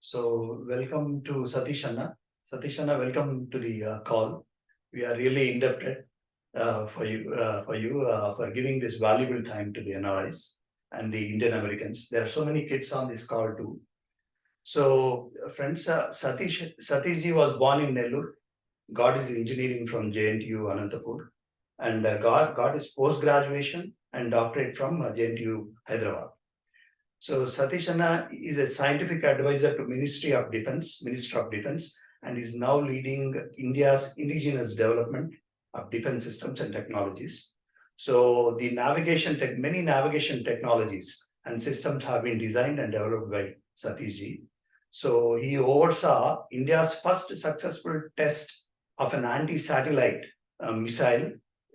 So welcome to Sateesh Anna. Satish Anna, welcome to the call. We are really indebted for giving this valuable time to the NRIs and the Indian Americans. There are so many kids on this call too. So friends, Satish ji was born in Nellore, got his engineering from JNTU Ananthapur, and got his post-graduation and doctorate from JNTU Hyderabad. So Satish Anna is a scientific advisor to Ministry of Defense, Minister of Defense, and is now leading India's indigenous development of defense systems and technologies. So the many navigation technologies and systems have been designed and developed by Satish ji. So he oversaw India's first successful test of an anti-satellite missile.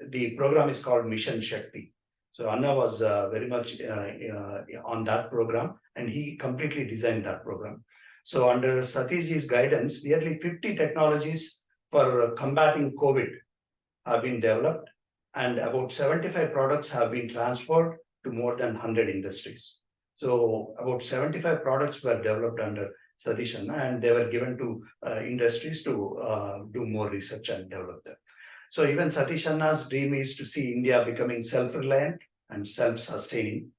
The program is called Mission Shakti. So Anna was very much on that program, and he completely designed that program. So under Satish's guidance, nearly 50 technologies for combating COVID have been developed, and about 75 products have been transferred to more than 100 industries. So about 75 products were developed under Satish Anna, and they were given to industries to do more research and develop them. So even Satish Anna's dream is to see India becoming self-reliant and self-sustaining.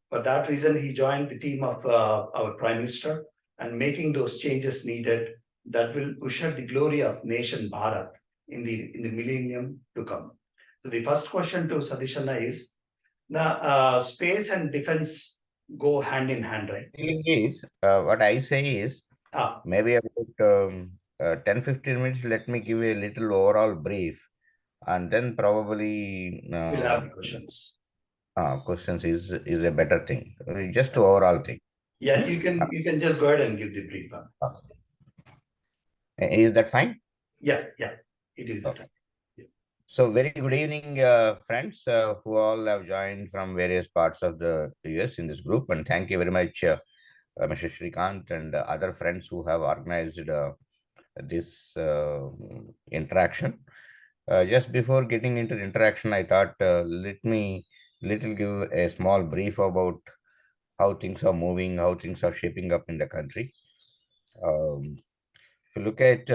For that reason, he joined the team of our Prime Minister and making those changes needed that will usher the glory of nation Bharat in the millennium to come. So the first question to Satish Anna is, now space and defense go hand in hand, right? What I say is, Ah, maybe about 10-15 minutes, let me give a little overall brief, and then probably we'll have the questions. questions is a better thing. Just overall thing. Yeah, you can just go ahead and give the brief. Is that fine? Yeah, it is. Okay. So very good evening, friends who all have joined from various parts of the US in this group, and thank you very much, Mr. Shrikant and other friends who have organized this interaction. Just before getting into the interaction, I thought let me give a small brief about how things are moving, how things are shaping up in the country. If you look at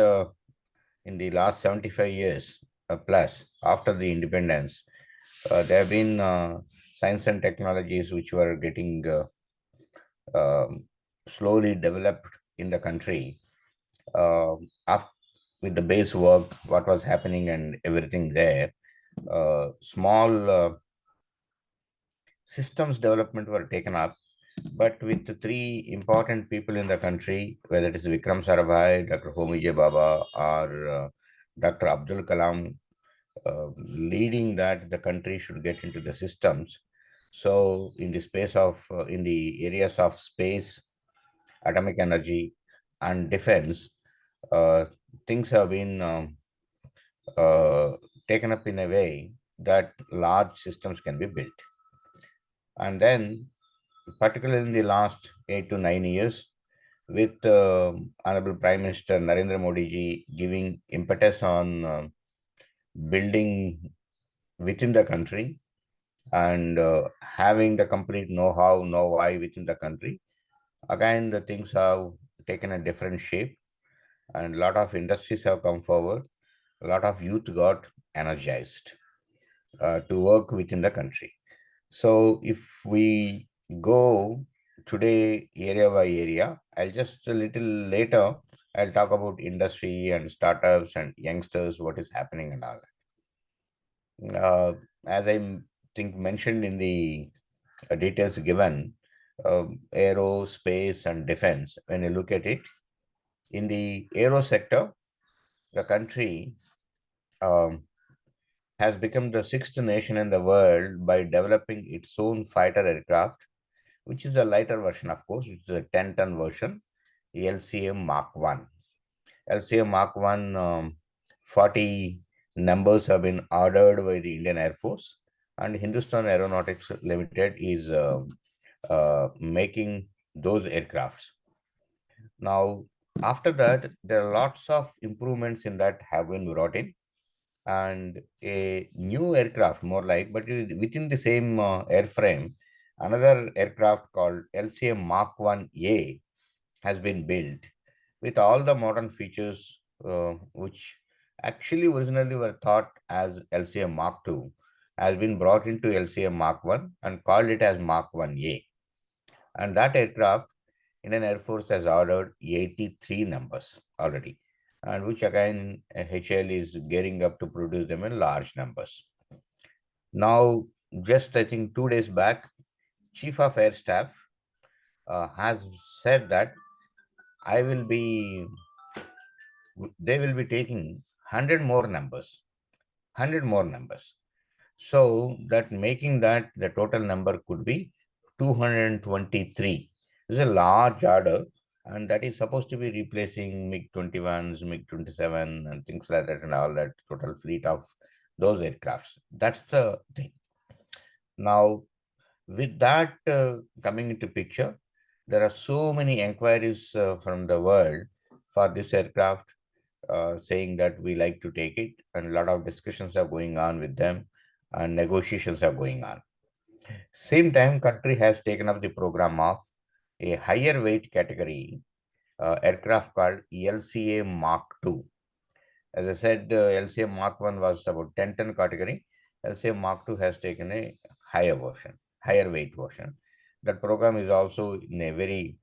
in the last 75 years plus after the independence, there have been science and technologies which were getting slowly developed in the country. With the base work, what was happening and everything there, small systems development were taken up, but with the three important people in the country, whether it is Vikram Sarabhai, Dr. Homi J. Baba, or Dr. Abdul Kalam, leading that the country should get into the systems. So in the space of, in the areas of space, atomic energy, and defense, things have been taken up in a way that large systems can be built. And then, particularly in the last 8 to 9 years, with Honorable Prime Minister Narendra Modi ji giving impetus on building within the country and having the complete know-how, know-why within the country, again, the things have taken a different shape, and a lot of industries have come forward. A lot of youth got energized to work within the country. So if we go today area by area, I'll just a little later, I'll talk about industry and startups and youngsters, what is happening and all that. As I think mentioned in the details given, aerospace and defense, when you look at it, in the aero sector, the country um, has become the sixth nation in the world by developing its own fighter aircraft, which is a lighter version, of course, which is a 10-ton version, LCM Mark 1. LCM Mark 1, 40 numbers have been ordered by the Indian Air Force, and Hindustan Aeronautics Limited is making those aircrafts. Now, after that, there are lots of improvements in that have been brought in, and a new aircraft, more like, but within the same airframe, another aircraft called LCM Mark 1A has been built with all the modern features, which actually originally were thought as LCM Mark II, has been brought into LCM Mark I and called it as Mark 1A. And that aircraft, Indian Air Force has ordered 83 numbers already, and which again HAL is gearing up to produce them in large numbers. Now, just I think 2 days back, Chief of Air Staff has said that I will be, they will be taking 100 more numbers, 100 more numbers. So that making that the total number could be 223. This is a large order, and that is supposed to be replacing MiG-21s, MiG-27, and things like that, and all that total fleet of those aircrafts. That's the thing. Now, with that coming into picture, there are so many inquiries from the world for this aircraft, saying that we like to take it, and a lot of discussions are going on with them, and negotiations are going on. Same time, country has taken up the program of a higher weight category aircraft called LCA Mark II. As I said, LCA Mark I was about 10-ton category. LCA Mark II has taken a higher version, higher weight version. That program is also in a very,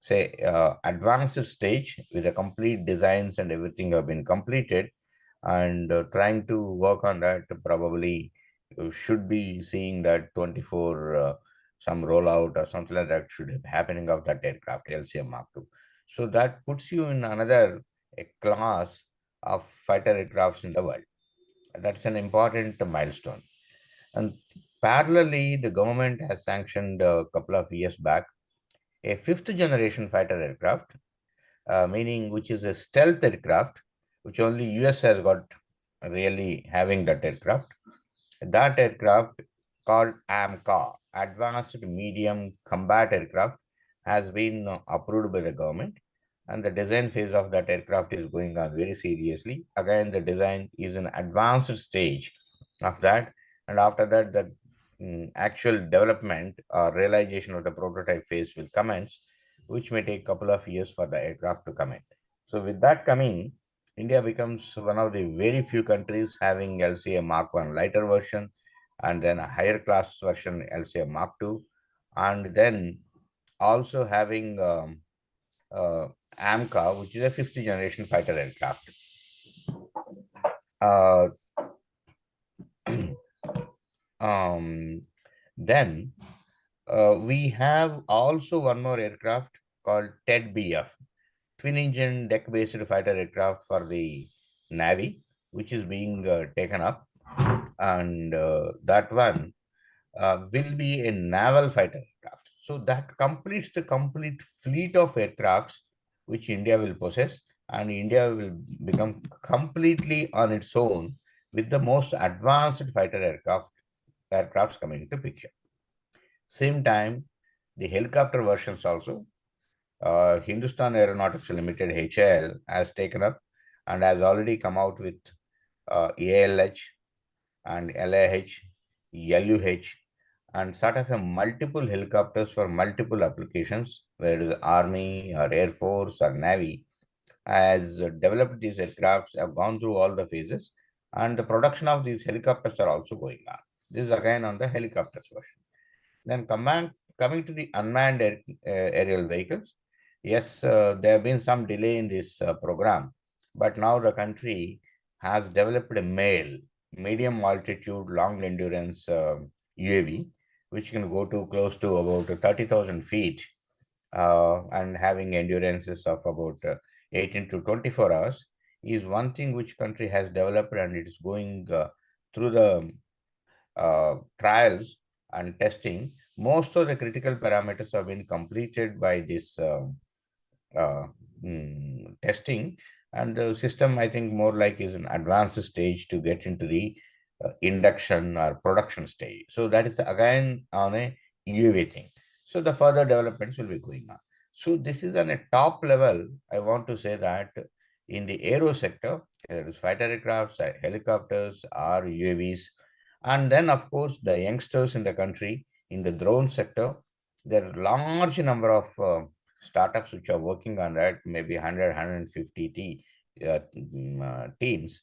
say, advanced stage with the complete designs and everything have been completed, and trying to work on that. Probably should be seeing that 24 some rollout or something like that should be happening of that aircraft, LCM Mark II. So that puts you in another a class of fighter aircrafts in the world. That's an important milestone. And parallelly, the government has sanctioned a couple of years back a fifth generation fighter aircraft, meaning which is a stealth aircraft, which only US has got really having that aircraft. That aircraft called AMCA, Advanced Medium Combat Aircraft, has been approved by the government, and the design phase of that aircraft is going on very seriously. Again, the design is an advanced stage of that, and after that, the actual development or realization of the prototype phase will commence, which may take a couple of years for the aircraft to come in. So, with that coming, India becomes one of the very few countries having LCA Mark I lighter version, and then a higher class version LCA Mark II, and then also having AMCA, which is a fifth generation fighter aircraft. Uh, then we have also one more aircraft called TED-BF, twin engine deck based fighter aircraft for the Navy, which is being taken up, and that one will be a naval fighter aircraft. So that completes the complete fleet of aircrafts which India will possess, and India will become completely on its own with the most advanced fighter aircrafts coming into picture. Same time, the helicopter versions also, Hindustan Aeronautics Limited (HAL) has taken up and has already come out with ALH and LAH, LUH, and sort of a multiple helicopters for multiple applications, where the Army or Air Force or Navy has developed these aircrafts, have gone through all the phases, and the production of these helicopters are also going on. This is again on the helicopters version. Then coming to the unmanned aerial vehicles, yes, there have been some delay in this program, but now the country has developed a medium altitude, long endurance UAV, which can go to close to about 30,000 feet, and having endurances of about 18 to 24 hours, is one thing which country has developed, and it is going through the trials and testing. Most of the critical parameters have been completed by this uh, testing, and the system, I think, more like is an advanced stage to get into the induction or production stage. So that is again on a UAV thing. So the further developments will be going on. So this is on a top level. I want to say that in the aero sector, there is fighter aircrafts, helicopters, or UAVs, and then of course the youngsters in the country in the drone sector. There are large number of startups which are working on that, maybe 100, teams,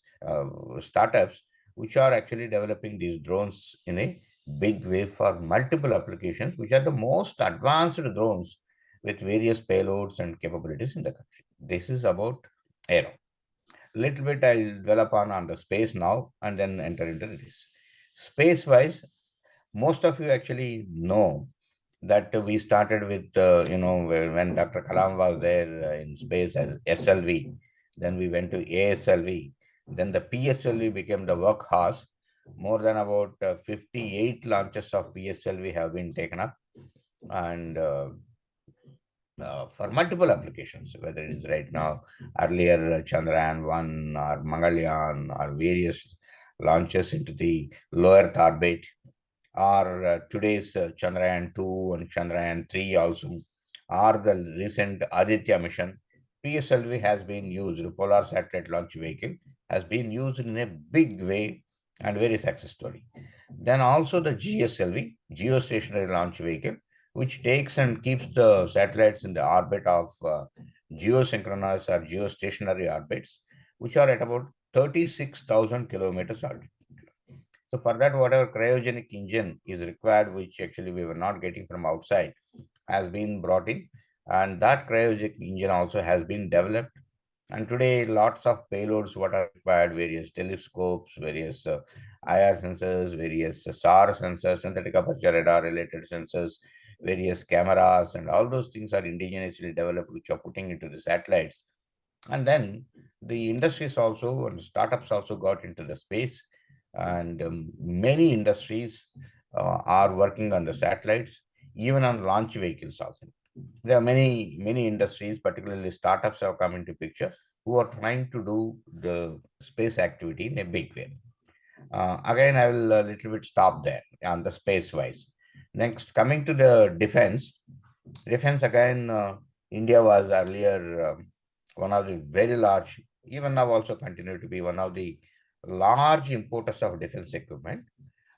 startups, which are actually developing these drones in a big way for multiple applications, which are the most advanced drones with various payloads and capabilities in the country. This is about aero. Little bit I'll develop on the space now and then enter into this. Space wise, most of you actually know that we started with, when Dr. Kalam was there in space as SLV, then we went to ASLV, then the PSLV became the workhorse. More than about 58 launches of PSLV have been taken up, and for multiple applications, whether it is right now, earlier Chandrayaan 1 or Mangalyaan or various launches into the low Earth orbit, or today's Chandrayaan 2 and Chandrayaan 3 also, or the recent Aditya mission. PSLV has been used, the Polar Satellite Launch Vehicle has been used in a big way and very success story. Then also the GSLV, Geostationary Launch Vehicle, which takes and keeps the satellites in the orbit of geosynchronous or geostationary orbits, which are at about 36,000 kilometers altitude. So for that, whatever cryogenic engine is required, which actually we were not getting from outside, has been brought in, and that cryogenic engine also has been developed. And today, lots of payloads what are required, various telescopes, various IR sensors, various SAR sensors, synthetic aperture radar related sensors, various cameras, and all those things are indigenously developed, which are putting into the satellites. And then the industries also and startups also got into the space, and many industries are working on the satellites, even on launch vehicles also. There are many industries, particularly startups, have come into picture who are trying to do the space activity in a big way. Again, I will a little bit stop there on the space wise. Next, coming to the defense. Defense again, India was earlier one of the very large, even now also continue to be one of the large importers of defense equipment.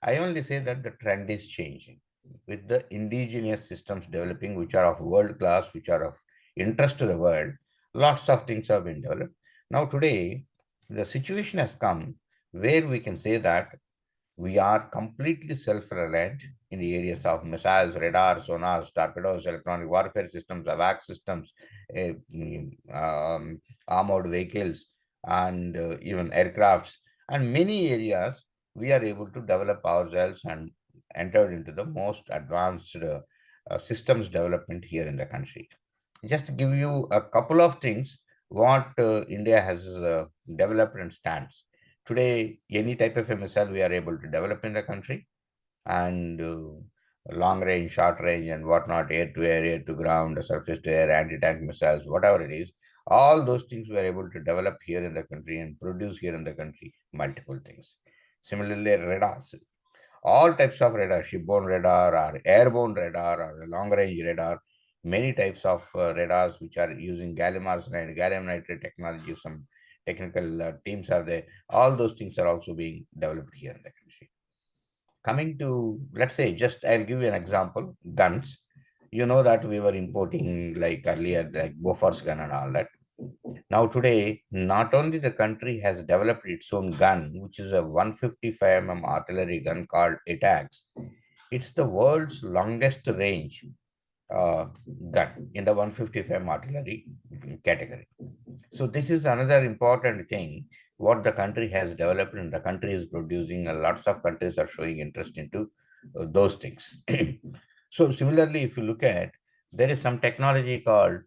I only say that the trend is changing with the indigenous systems developing, which are of world class, which are of interest to the world. Lots of things have been developed. Now, today, the situation has come where we can say that we are completely self reliant in the areas of missiles, radar, sonars, torpedoes, electronic warfare systems, AVAC systems, armored vehicles, and even aircrafts. And many areas we are able to develop ourselves and entered into the most advanced systems development here in the country. Just to give you a couple of things, what India has developed and stands. Today, any type of a missile we are able to develop in the country, and long range, short range, and whatnot, air to ground, surface to air, anti tank missiles, whatever it is, all those things we are able to develop here in the country and produce here in the country, multiple things. Similarly, radars, all types of radar, shipborne radar or airborne radar or long range radar, many types of radars which are using gallium arsenide, gallium nitride technology, some technical teams are there. All those things are also being developed here in the country. Coming to, let's say, just I'll give you an example, guns. You know that we were importing like earlier, like Bofors gun and all that. Now today, not only the country has developed its own gun, which is a 155 artillery gun called ATACS. It's the world's longest range uh, gun in the 155 artillery category. So this is another important thing what the country has developed and the country is producing, and lots of countries are showing interest into those things. So similarly, if you look at, there is some technology called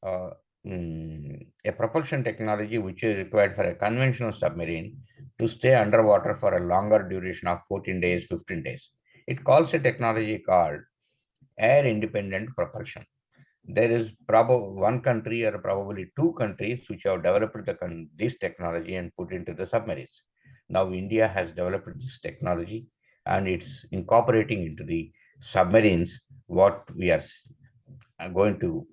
uh, a propulsion technology which is required for a conventional submarine to stay underwater for a longer duration of 14 days, 15 days. It calls a technology called air independent propulsion. There is probably one country or probably two countries which have developed this technology and put into the submarines. Now India has developed this technology and it's incorporating into the submarines what we are going to,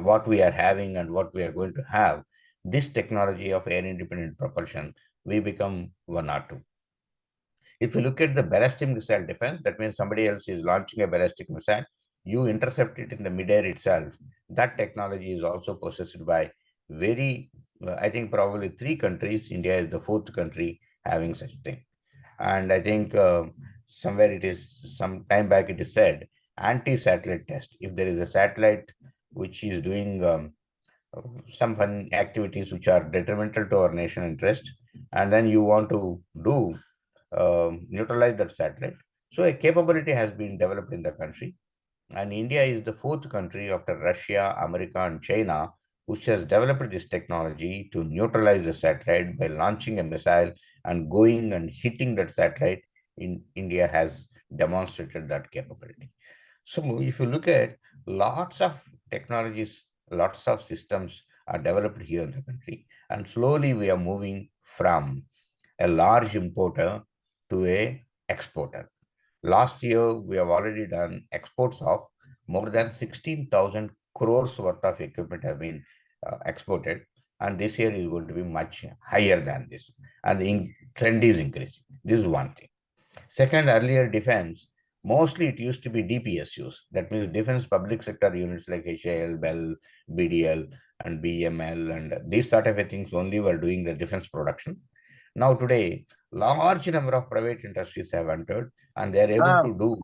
what we are having and what we are going to have. This technology of air independent propulsion, we become one or two. If you look at the ballistic missile defense, that means somebody else is launching a ballistic missile. you intercept it in the midair itself. That technology is also possessed by I think probably three countries. India is the fourth country having such thing. And I think somewhere it is, some time back it is said, anti-satellite test. If there is a satellite which is doing some fun activities which are detrimental to our nation interest, and then you want to do neutralize that satellite. So a capability has been developed in the country, and India is the fourth country after Russia, America, and China, which has developed this technology to neutralize the satellite by launching a missile and going and hitting that satellite. In India has demonstrated that capability. So if you look at, lots of technologies, lots of systems are developed here in the country, and slowly we are moving from a large importer to a exporter. Last year, we have already done exports of more than 16,000 crores worth of equipment have been exported. And this year is going to be much higher than this. And the trend is increasing. This is one thing. Second, earlier defense, mostly it used to be DPSUs. That means defense public sector units like HAL, BEL, BDL, and BML, and these sort of things only were doing the defense production. Now today, large number of private industries have entered, and they are able to do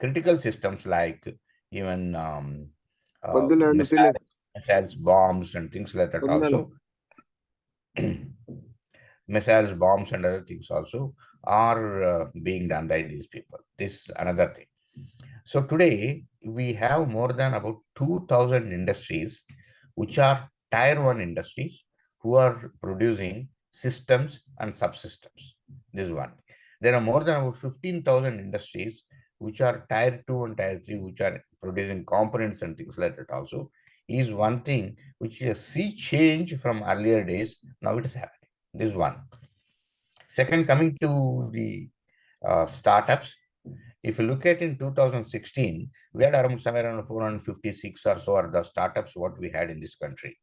critical systems like even వద్దులేండి feel missiles, bombs, and things like that వదిలేను. also. Missiles, bombs, and other things also are being done by these people. This is another thing. So today we have more than about 2,000 industries, which are tier one industries, who are producing systems and subsystems. This is one. There are more than about 15,000 industries, which are tier two and tier three, which are producing components and things like that also. Is one thing which is a sea change from earlier days. Now it is happening. This is one. Second, coming to the startups, if you look at in 2016, we had around somewhere around 456 or so are the startups what we had in this country.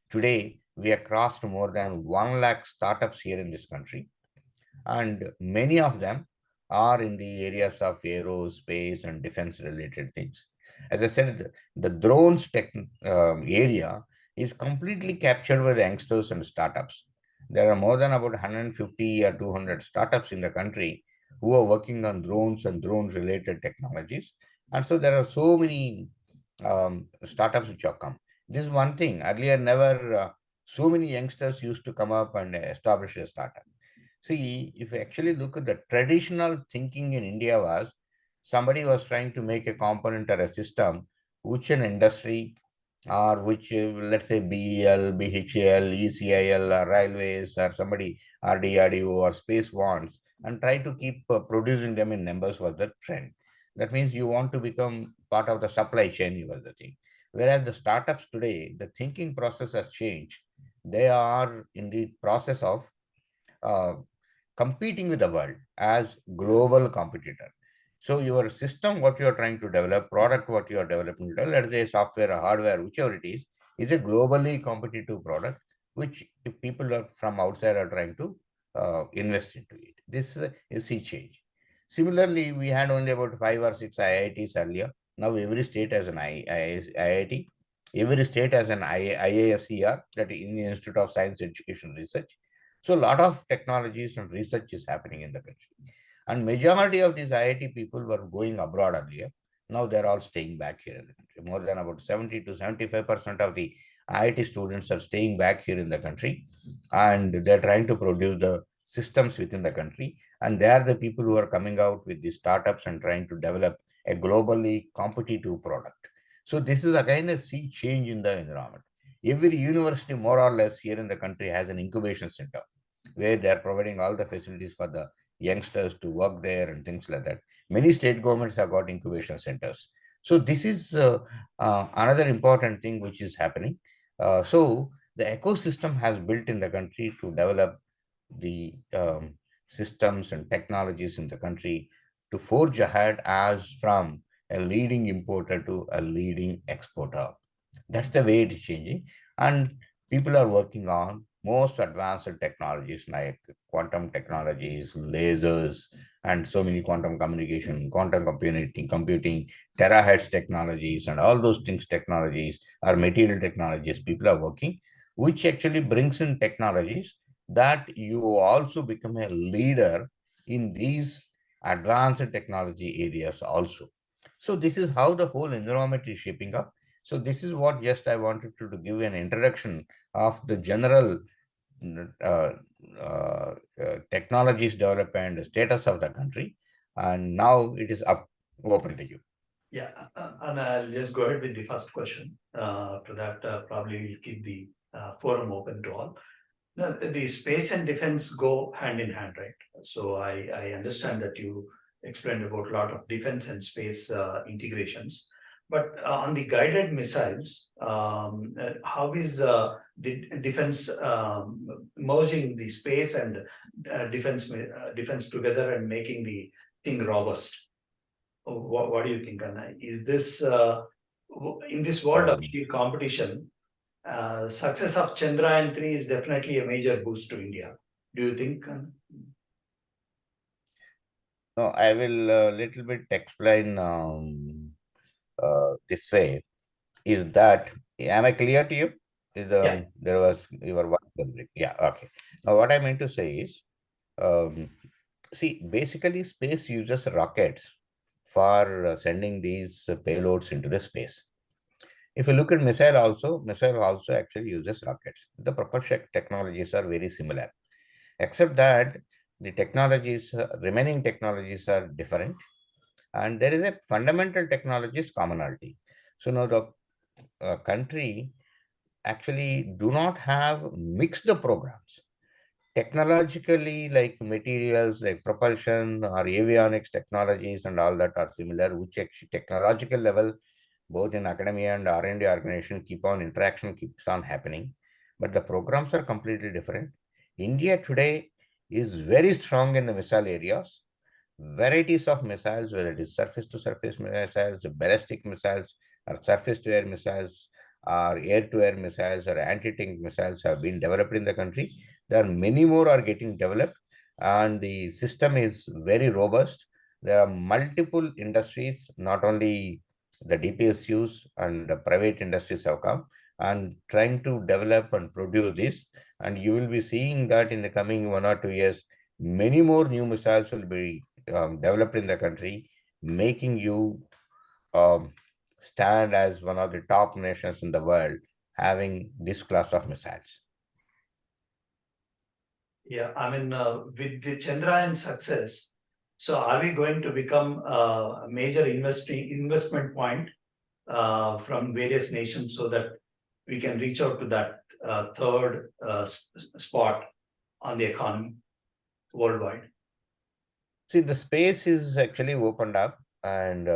Today, we have crossed more than 1 lakh startups here in this country, and many of them are in the areas of aerospace and defense related things. As I said, the drones area is completely captured by the youngsters and startups. There are more than about 150 or 200 startups in the country who are working on drones and drone related technologies. And so there are so many startups which have come. This is one thing. Earlier, never so many youngsters used to come up and establish a startup. See, if you actually look at the traditional thinking in India was, somebody was trying to make a component or a system which an industry or which, let's say, BEL, BHEL, ECIL, or railways, or somebody, RDRDO or space wants, and try to keep producing them in numbers was the trend. That means you want to become part of the supply chain, was the thing. Whereas the startups today, the thinking process has changed. They are in the process of uh, competing with the world as global competitor. So your system, what you are trying to develop, product, what you are developing, let's say software or hardware, whichever it is a globally competitive product, which if people are from outside are trying to invest into it. This is a sea change. Similarly, we had only about 5 or 6 IITs earlier. Now every state has an IIT. Every state has an IASER, that is Indian Institute of Science, Education, Research. So a lot of technologies and research is happening in the country. And majority of these IIT people were going abroad earlier. Now they're all staying back here in the country. More than about 70 to 75% of the IIT students are staying back here in the country, and they're trying to produce the systems within the country. And they are the people who are coming out with the startups and trying to develop a globally competitive product. So this is again a sea change in the environment. Every university, more or less, here in the country has an incubation center where they are providing all the facilities for the youngsters to work there and things like that. Many state governments have got incubation centers. So this is another important thing which is happening. So the ecosystem has built in the country to develop the systems and technologies in the country to forge ahead as from a leading importer to a leading exporter. That's the way it is changing. And people are working on most advanced technologies like quantum technologies, lasers, and so many quantum communication, quantum computing, terahertz technologies, and all those things technologies are material technologies people are working, which actually brings in technologies that you also become a leader in these advanced technology areas also. So this is how the whole environment is shaping up. So this is what just I wanted to give an introduction of the general uh, technologies development, the status of the country, and now it is up open to you. Yeah, and I'll just go ahead with the first question. After that, probably we'll keep the forum open to all. Now, the space and defense go hand in hand, right? So I understand that you explained about a lot of defense and space integrations, but on the guided missiles, how is the defense merging the space and defense together and making the thing robust? What do you think, Anna? Is this in this world of sheer competition? Success of Chandrayaan 3 is definitely a major boost to India. Do you think? No, I will little bit explain this way. Is that am I clear to you? Yeah, There was your voice. Yeah, okay. Now what I meant to say is, um, see, basically space uses rockets for sending these payloads into the space. If you look at missile also actually uses rockets. The propulsion technologies are very similar, except that the technologies, remaining technologies are different, and there is a fundamental technologies commonality. So now the country actually do not have mixed programs technologically, like materials like propulsion or avionics technologies and all that are similar, which actually technological level both in academia and R&D organization keep on interaction keeps on happening, but the programs are completely different. India today is very strong in the missile areas, varieties of missiles, whether it is surface to surface missiles, ballistic missiles, or surface to air missiles, or air to air missiles, or anti-tank missiles have been developed in the country. There are many more are getting developed, and the system is very robust. There are multiple industries, not only the DPSUs and the private industries have come and trying to develop and produce this. And you will be seeing that in the coming 1 or 2 years, many more new missiles will be developed in the country, making you um, stand as one of the top nations in the world having this class of missiles. yeah. I mean, with the Chandrayaan success, so are we going to become a major investment point from various nations so that we can reach out to that third spot on the economy worldwide? See, the space is actually opened up, and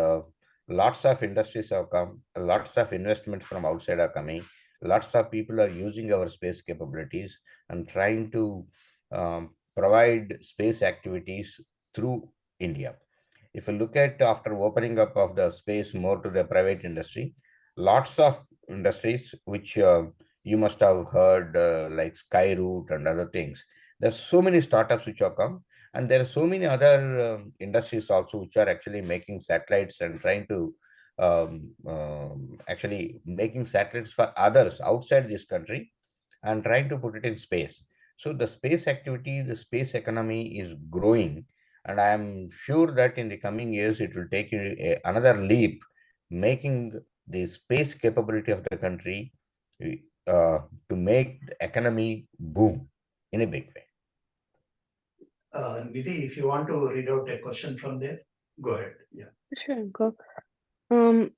lots of industries have come, lots of investments from outside are coming, lots of people are using our space capabilities and trying to provide space activities through India. If you look at after opening up of the space more to the private industry, lots of industries which you must have heard like Skyroot and other things. There's so many startups which have come, and there are so many other industries also which are actually making satellites and trying to actually making satellites for others outside this country and trying to put it in space. So the space activity, the space economy is growing, and I am sure that in the coming years it will take another leap, making the space capability of the country to make the economy boom in a big way. Nidhi, if you want to read out a question from there, go ahead. Yeah. Sure, go. Um,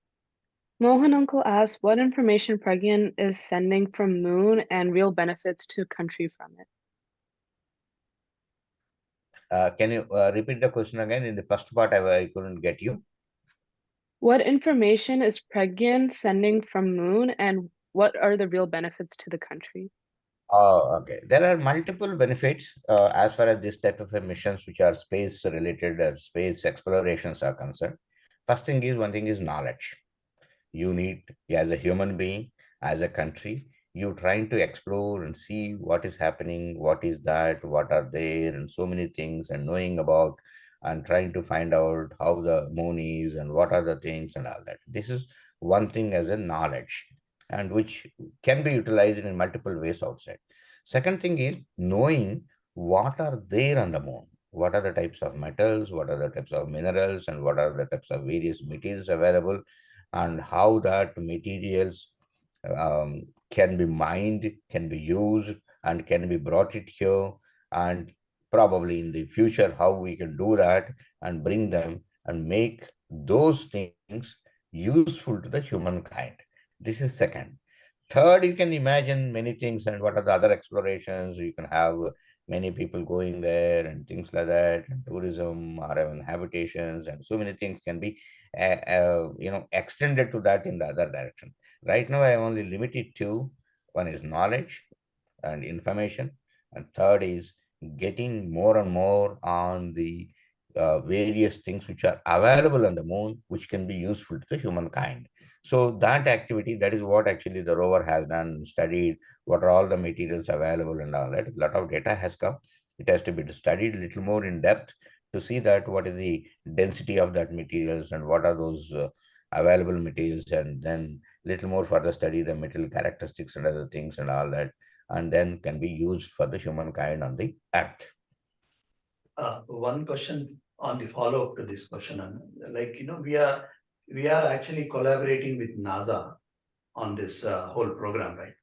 Mohan Uncle asks, what information Pragyan is sending from Moon and real benefits to country from it? Can you repeat the question again? In the first part, I couldn't get you. What information is Pragyan sending from Moon and what are the real benefits to the country? Oh, okay. There are multiple benefits as far as this type of missions which are space related, space explorations are concerned. First thing is, one thing is knowledge. You need, as a human being, as a country, you trying to explore and see what is happening, what is that, what are there, and so many things, and knowing about and trying to find out how the moon is and what are the things and all that. This is one thing as a knowledge, and which can be utilized in multiple ways outside. Second thing is knowing what are there on the moon. What are the types of metals, what are the types of minerals, and what are the types of various materials available, and how that materials can be mined, can be used, and can be brought it here, and probably in the future how we can do that and bring them and make those things useful to the humankind. This is second. Third, you can imagine many things, and what are the other explorations. You can have many people going there and things like that, and tourism or even habitations, and so many things can be extended to that in the other direction. Right now I only limited to one is knowledge and information, and third is getting more and more on the various things which are available on the moon, which can be useful to the humankind. So that activity, that is what actually the rover has done, studied what are all the materials available and all that. A lot of data has come. It has to be studied a little more in depth to see that what is the density of that materials and what are those available materials, and then little more further study the material characteristics and other things and all that, and then can be used for the humankind on the earth. One question on the follow-up to this question, like, we are actually collaborating with NASA on this whole program, right?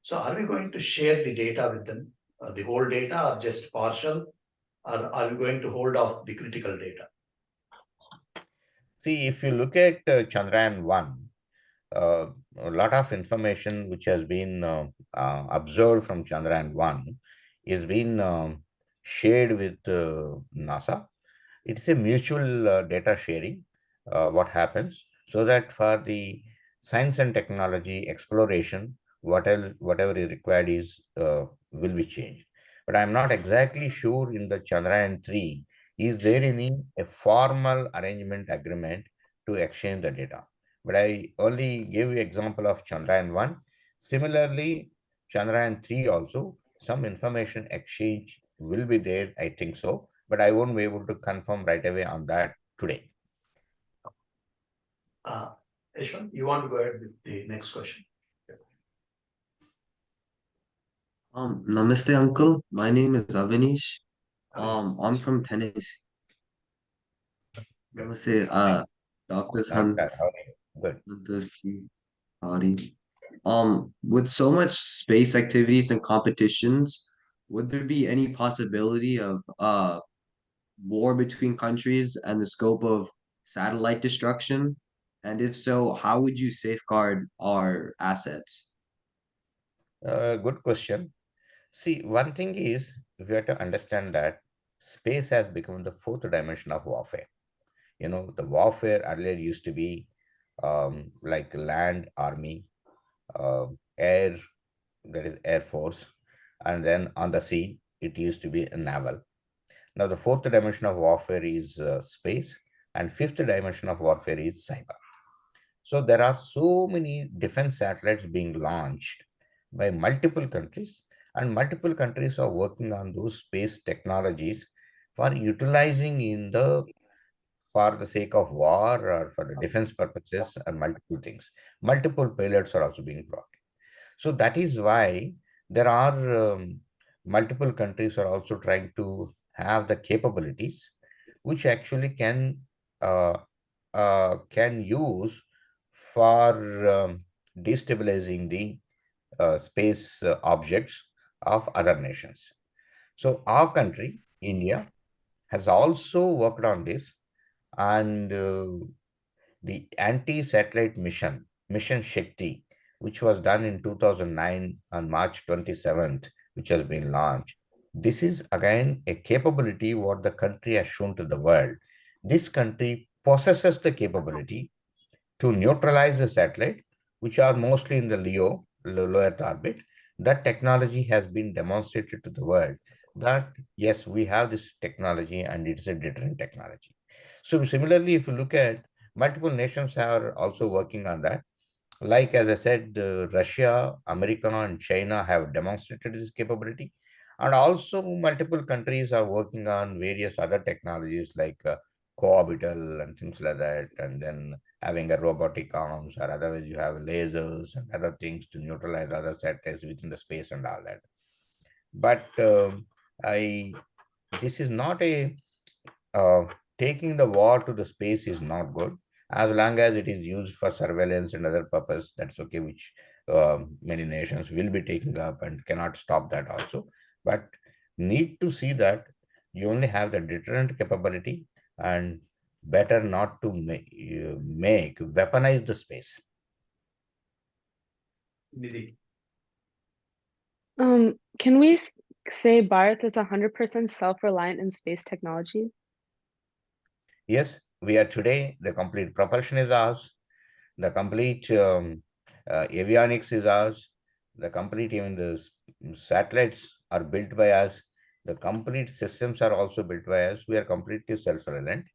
So are we going to share the data with them, the whole data, or just partial, or are we going to hold off the critical data? See, if you look at Chandrayaan-1, a lot of information which has been observed from Chandrayaan-1 is being shared with NASA. It's a mutual data sharing, what happens, so that for the science and technology exploration, whatever is required is will be changed. But I'm not exactly sure in the Chandrayaan-3, is there any a formal arrangement agreement to exchange the data? But I only gave you example of Chandrayaan-1. Similarly, Chandrayaan-3 also, some information exchange will be there, I think so, but I won't be able to confirm right away on that today. Ishwan, you want to go ahead with the next question? Namaste, uncle. My name is Avanish. I'm from Tennessee. Namaste, Dr. San. Namaskar, how are you? Good. Howdy. With so much space activities and competitions, would there be any possibility of war between countries and the scope of satellite destruction? And if so, how would you safeguard our assets? Good question. See, one thing is, we have to understand that space has become the fourth dimension of warfare. The warfare earlier used to be like land, army, air, that is Air Force, and then on the sea, it used to be a naval. Now, the fourth dimension of warfare is space, and fifth dimension of warfare is cyber. So there are so many defense satellites being launched by multiple countries, and multiple countries are working on those space technologies for utilizing for the sake of war or for the defense purposes and multiple things. Multiple payloads are also being brought. So that is why there are multiple countries are also trying to have the capabilities which actually can use for destabilizing the space objects of other nations. So our country, India, has also worked on this, and the anti-satellite mission Shakti, which was done in 2009 on March 27th, which has been launched. This is again a capability what the country has shown to the world. This country possesses the capability to neutralize the satellite, which are mostly in the low Earth orbit. That technology has been demonstrated to the world that yes, we have this technology and it's a deterrent technology. So similarly, if you look at multiple nations are also working on that. Like as I said, Russia, America, and China have demonstrated this capability, and also multiple countries are working on various other technologies like co-orbital and things like that, and then having a robotic arms, or otherwise you have lasers and other things to neutralize other satellites within the space and all that. But I this is not a uh, taking the war to the space is not good. As long as it is used for surveillance and other purpose, that's okay, which many nations will be taking up and cannot stop that also. But need to see that you only have the deterrent capability, and better not to make weaponize the space. Nidhi. Can we say Bharat is 100% self-reliant in space technology? Yes, we are today, the complete propulsion is ours. The complete avionics is ours. The complete, even the satellites are built by us. The complete systems are also built by us. We are completely self-reliant.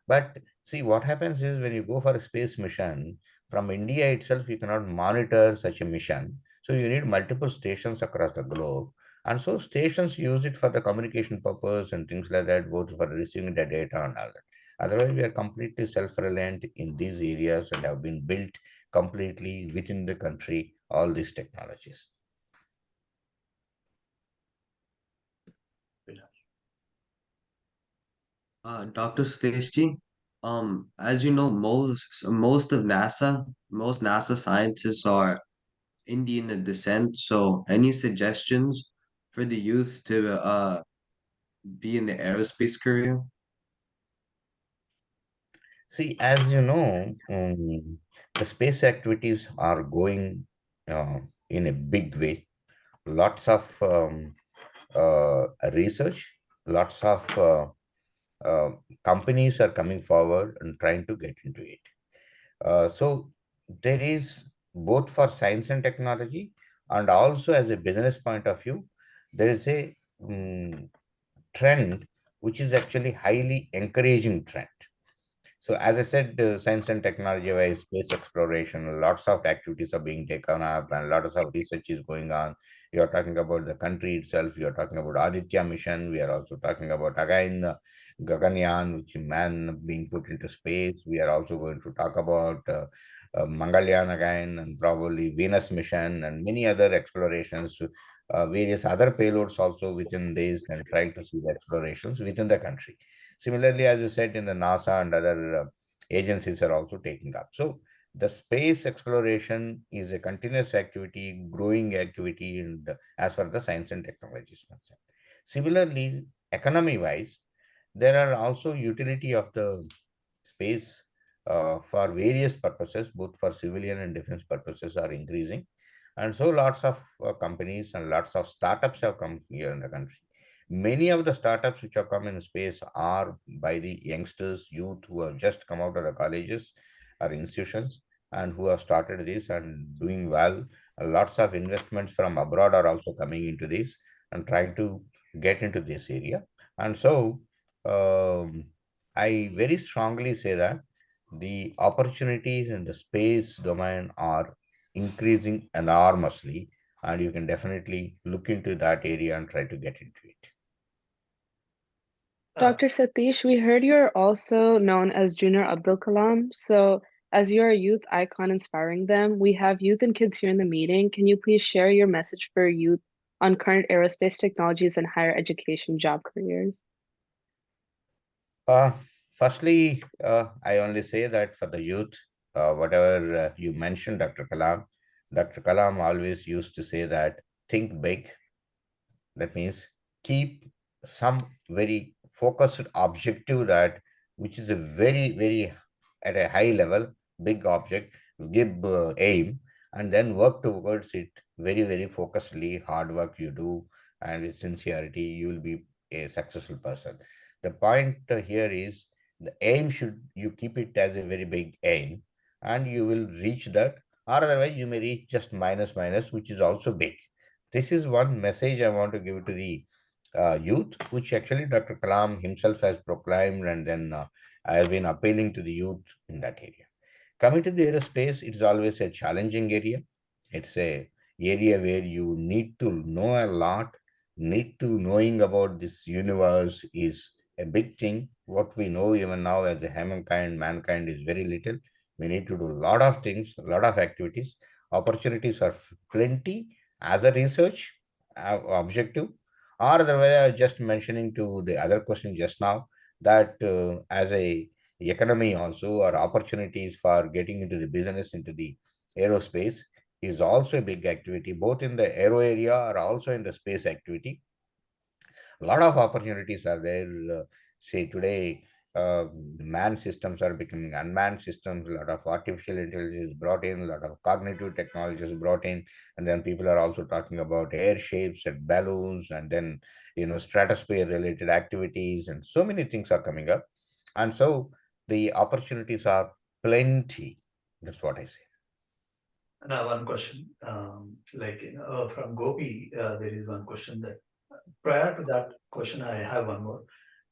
But see, what happens is when you go for a space mission, from India itself, you cannot monitor such a mission. So you need multiple stations across the globe. And so stations use it for the communication purpose and things like that, both for receiving the data and all that. Otherwise, we are completely self-reliant in these areas and have been built completely within the country, all these technologies. Dr. Satesh, as you know, most NASA scientists are Indian in descent. So, any suggestions for the youth to be in the aerospace career? See, as you know, the space activities are going in a big way. Lots of research, lots of uh, companies are coming forward and trying to get into it. So there is both for science and technology, and also as a business point of view, there is a trend which is actually highly encouraging trend. So as I said, science and technology wise, space exploration, lots of activities are being taken up and lots of research is going on. You're talking about the country itself. You're talking about Aditya mission. We are also talking about again Gaganyaan, which is man being put into space. We are also going to talk about Mangalyaan again, and probably Venus mission and many other explorations, various other payloads also within this, and trying to see the explorations within the country. Similarly, as you said, in the NASA and other agencies are also taking up. So the space exploration is a continuous activity, growing activity, and as far as the science and technology is concerned. Similarly, economy-wise, there are also utility of the space for various purposes, both for civilian and defense purposes are increasing. And so lots of companies and lots of startups have come here in the country. Many of the startups which have come in space are by the youngsters, youth who have just come out of the colleges or institutions and who have started this and doing well. Lots of investments from abroad are also coming into this and trying to get into this area. And so I very strongly say that the opportunities in the space domain are increasing enormously, and you can definitely look into that area and try to get into it. Dr. Satish, we heard you're also known as Junior Abdul Kalam. So, as you're a youth icon inspiring them, we have youth and kids here in the meeting. Can you please share your message for youth on current aerospace technologies and higher education job careers? Uh, Firstly, I only say that for the youth, whatever you mentioned, Dr. Kalam always used to say that think big. That means keep some very focused objective that which is a very at a high level, big object, give aim, and then work towards it very focusedly. Hard work you do, and with sincerity, you will be a successful person. The point here is the aim should you keep it as a very big aim, and you will reach that, or otherwise you may reach just minus, which is also big. This is one message I want to give to the youth, which actually Dr. Kalam himself has proclaimed, and then I have been appealing to the youth in that area. Coming to the aerospace, it's always a challenging area. It's a area where you need to know a lot, need to knowing about this universe is a big thing. What we know even now as a mankind is very little. We need to do a lot of things, a lot of activities. Opportunities are plenty as a research objective. Or otherwise, I was just mentioning to the other question just now that as a economy also or opportunities for getting into the business into the aerospace is also a big activity both in the aero area or also in the space activity. A lot of opportunities are there. Say today, manned systems are becoming unmanned systems. A lot of artificial intelligence is brought in, a lot of cognitive technology is brought in, and then people are also talking about airships and balloons, and then stratosphere related activities, and so many things are coming up, and so the opportunities are plenty. That's what I say. Now, one question, from Gopi, there is one question that prior to that question, I have one more.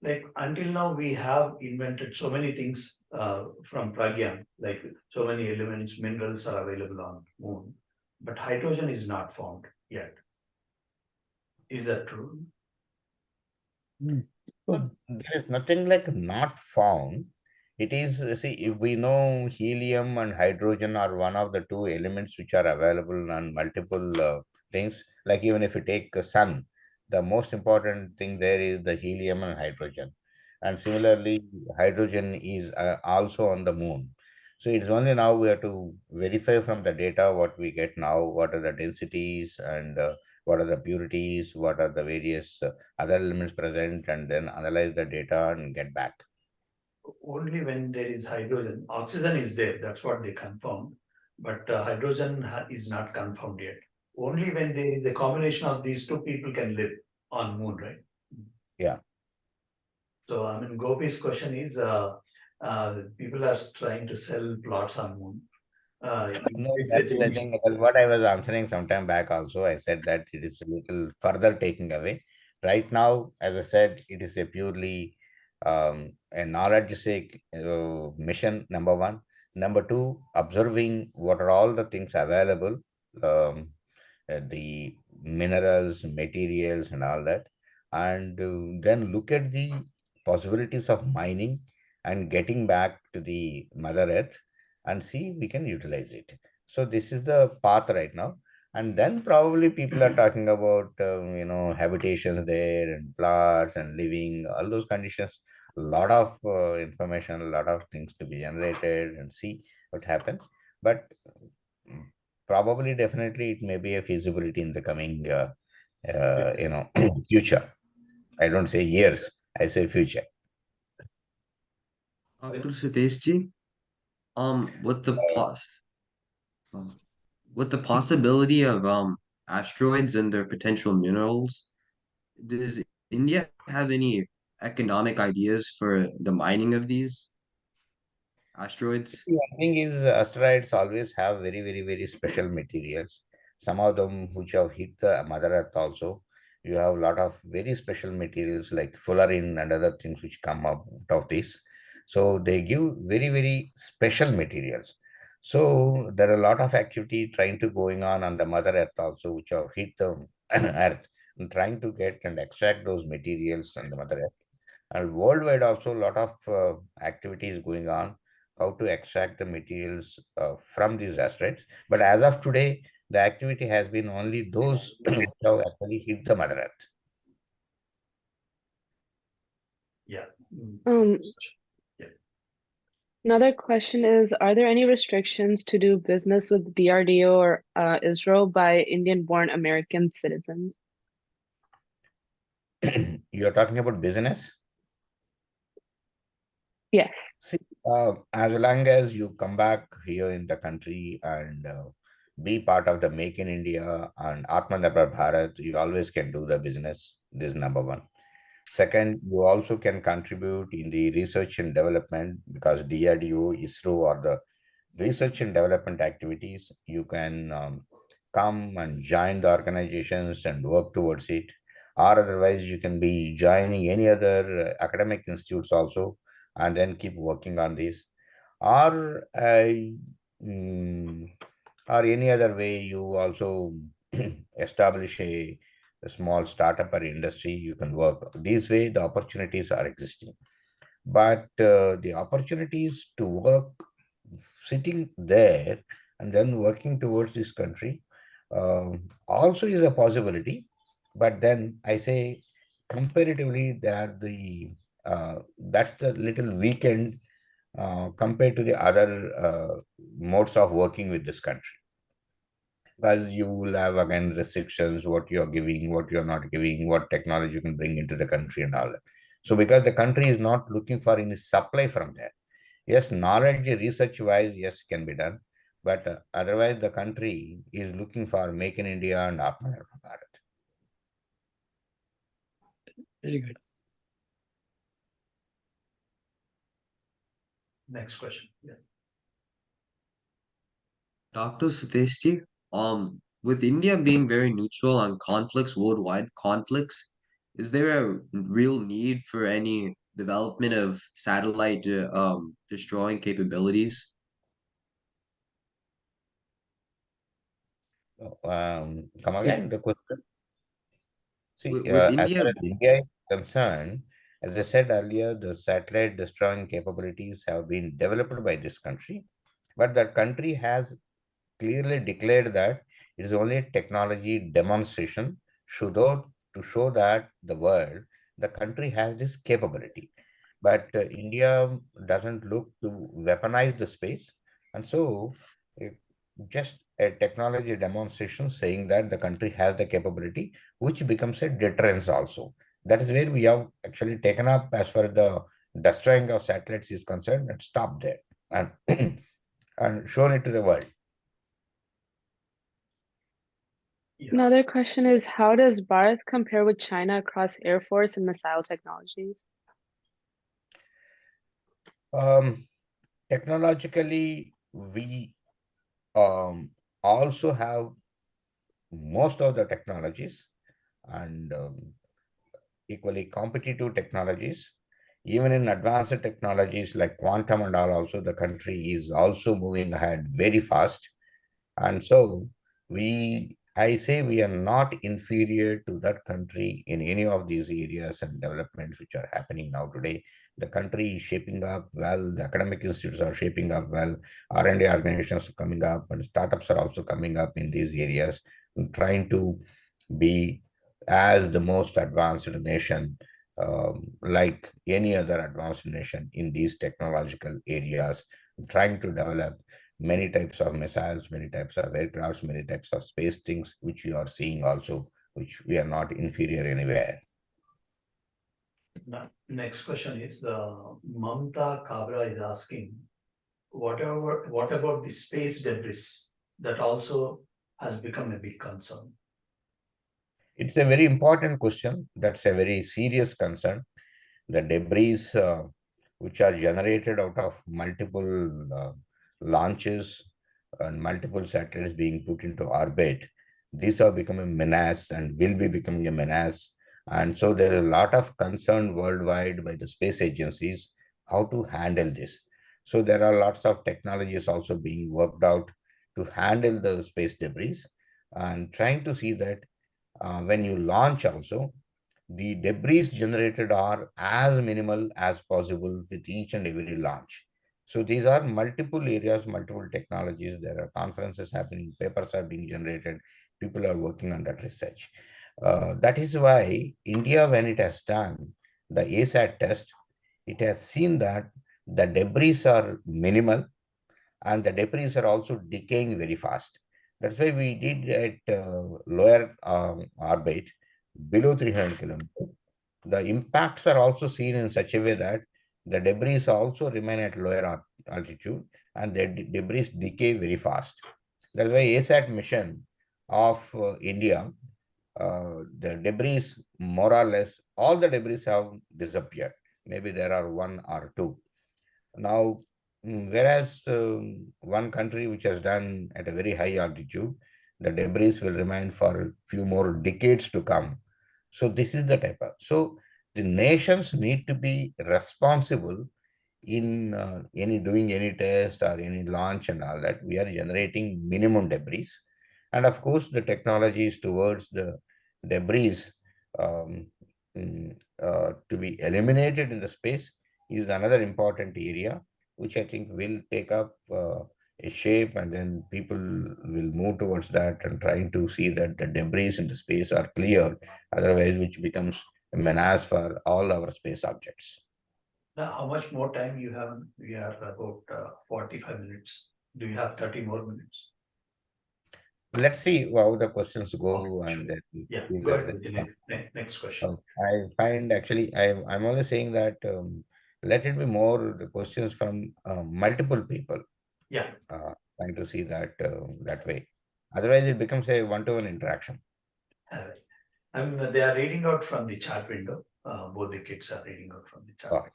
Like until now, we have invented so many things from Pragyan, like so many elements, minerals are available on moon, but hydrogen is not found yet. Is that true? So there is nothing like not found. It is, see, if we know helium and hydrogen are one of the two elements which are available on multiple things, like even if you take a sun, the most important thing there is the helium and hydrogen. And similarly, hydrogen is also on the moon. So it's only now we have to verify from the data what we get now, what are the densities and what are the purities, what are the various other elements present, and then analyze the data and get back. Only when there is hydrogen, oxygen is there, that's what they confirmed, but hydrogen is not confirmed yet. Only when there is a combination of these two, people can live on moon, right? Yeah. So, I mean, Gopi's question is, people are trying to sell plots on moon. No, that is, I think, that's what I was answering some time back also. I said that it is a little further taking away. Right now, as I said, it is a purely a knowledge sake mission, number one. Number two, observing what are all the things available, um, the minerals, materials, and all that. And then look at the possibilities of mining and getting back to the Mother Earth and see we can utilize it. So this is the path right now. And then probably people are talking about habitations there and plots and living, all those conditions. A lot of information, a lot of things to be generated and see what happens. But probably, definitely, it may be a feasibility in the coming, future. I don't say years. I say future. To Satesh ji, with the with the possibility of asteroids and their potential minerals, does India have any economic ideas for the mining of these asteroids? One thing is asteroids always have very, very, very special materials. Some of them which have hit the Mother Earth also. You have a lot of very special materials like fullerene and other things which come out of this. So they give very, very special materials. So there are a lot of activity trying to going on the Mother Earth also, which have hit the Earth and trying to get and extract those materials on the Mother Earth. And worldwide also a lot of activities going on how to extract the materials from these asteroids. But as of today, the activity has been only those which have actually hit the Mother Earth. Yeah. Yeah. Another question is, are there any restrictions to do business with DRDO or Israel by Indian-born American citizens? You are talking about business? Yes. See, as long as you come back here in the country and be part of the Make in India and Atmanirbhar Bharat, you always can do the business. This is number one. Second, you also can contribute in the research and development because DRDO, ISRO, or the research and development activities. You can come and join the organizations and work towards it. Or otherwise, you can be joining any other academic institutes also and then keep working on this. or mm, or any other way you also establish a small startup or industry you can work. This way the opportunities are existing, but the opportunities to work sitting there and then working towards this country also is a possibility. But then I say comparatively that that's the little weakened compared to the other modes of working with this country, because you will have again restrictions, what you're giving, what you're not giving, what technology you can bring into the country and all that. So because the country is not looking for any supply from there. Yes, knowledge research wise, yes, can be done, but otherwise the country is looking for make in India and Atmanirbhar Bharat. Very good. Next question. Yeah. Dr. Satesh, with India being very neutral on conflicts, worldwide conflicts, is there a real need for any development of satellite destroying capabilities? Come Yeah. again, the question. See, With as India, far as India is concerned, as I said earlier, the satellite destroying capabilities have been developed by this country, but that country has clearly declared that it is only a technology demonstration to show that the world, the country has this capability. But India doesn't look to weaponize the space. And so just a technology demonstration saying that the country has the capability, which becomes a deterrence also. That is where we have actually taken up as far as the destroying of satellites is concerned and stopped there and, and shown it to the world. Yeah. Another question is, how does Bharat compare with China across Air Force and missile technologies? Technologically, we also have most of the technologies and equally competitive technologies. Even in advanced technologies like quantum and all, also the country is also moving ahead very fast. And so I say we are not inferior to that country in any of these areas and developments which are happening now today. The country is shaping up well, the academic institutes are shaping up well, R&D organizations are coming up, and startups are also coming up in these areas, trying to be as the most advanced nation, like any other advanced nation in these technological areas, trying to develop many types of missiles, many types of aircrafts, many types of space things, which you are seeing also, which we are not inferior anywhere. Now, next question is Mamta Kabra is asking, what about the space debris that also has become a big concern? It's a very important question. That's a very serious concern. The debris which are generated out of multiple launches and multiple satellites being put into orbit, these are becoming a menace and will be becoming a menace. And so there is a lot of concern worldwide by the space agencies how to handle this. So there are lots of technologies also being worked out to handle the space debris and trying to see that when you launch also, the debris generated are as minimal as possible with each and every launch. So these are multiple areas, multiple technologies. There are conferences happening, papers are being generated, people are working on that research. That is why India, when it has done the ASAT test, it has seen that the debris are minimal and the debris are also decaying very fast. That's why we did at lower orbit below 300 kilometers. The impacts are also seen in such a way that the debris also remain at lower altitude and the debris decay very fast. That's why ASAT mission of India, the debris more or less, all the debris have disappeared. Maybe there are one or two. Now, whereas one country which has done at a very high altitude, the debris will remain for a few more decades to come. So this is the type of, so the nations need to be responsible in doing any test or any launch and all that, we are generating minimum debris. And of course, the technology is towards the debris um, to be eliminated in the space is another important area, which I think will take up a shape, and then people will move towards that and trying to see that the debris in the space are cleared, otherwise which becomes a menace for all our space objects. Now, how much more time you have? We are about 45 minutes. Do you have 30 more minutes? Let's see how the questions go, Okay, and sure. then Yeah, we'll go get ahead with the next question. I find actually I'm only saying that let it be more the questions from multiple people. Yeah. Trying to see that that way. Otherwise, it becomes a one-to-one interaction. They are reading out from the chat window. Both the kids are reading out from the chat. Okay.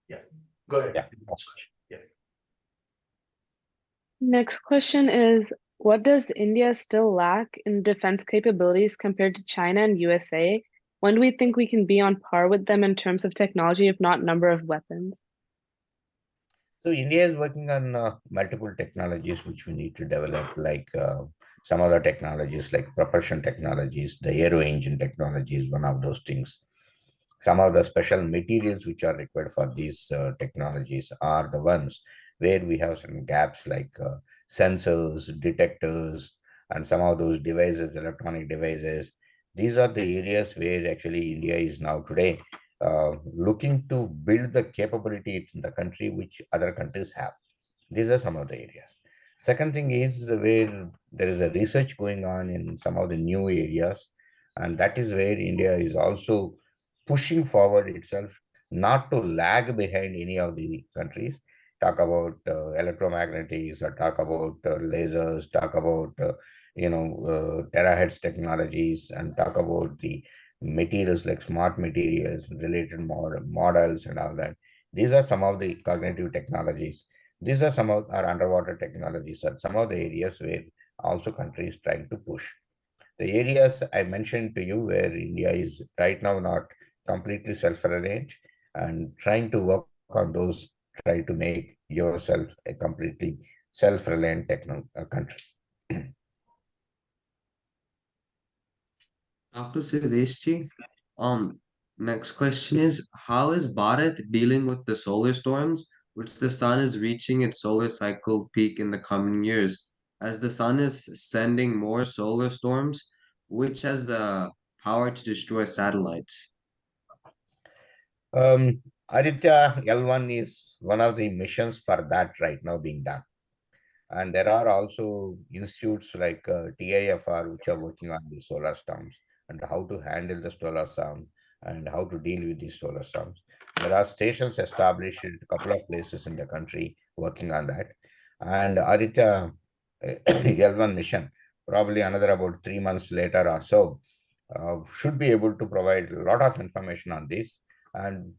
Yeah. Go ahead. Yeah. Next question. Yeah. Next question is, what does India still lack in defense capabilities compared to China and USA? When do we think we can be on par with them in terms of technology, if not number of weapons? So India is working on multiple technologies which we need to develop, like some other technologies like propulsion technologies, the aero engine technology is one of those things. Some of the special materials which are required for these technologies are the ones where we have some gaps like sensors, detectors, and some of those devices, electronic devices. These are the areas where actually India is now today looking to build the capability in the country which other countries have. These are some of the areas. Second thing is where there is a research going on in some of the new areas, and that is where India is also pushing forward itself, not to lag behind any of the countries. Talk about electromagnetics, or talk about lasers, talk about terahertz technologies, and talk about the materials like smart materials, related models, and all that. These are some of the cognitive technologies. These are some of our underwater technologies, and some of the areas where also countries trying to push. The areas I mentioned to you where India is right now not completely self-reliant and trying to work on those, try to make yourself a completely self-reliant country. Dr. Sudeshji, next question is, how is Bharat dealing with the solar storms, which the sun is reaching its solar cycle peak in the coming years? As the sun is sending more solar storms, which has the power to destroy satellites? Aditya L1 is one of the missions for that right now being done. And there are also institutes like TIFR, which are working on the solar storms and how to handle the solar storm and how to deal with these solar storms. There are stations established in a couple of places in the country working on that. And Aditya L1 mission, probably another about 3 months later or so, should be able to provide a lot of information on this. And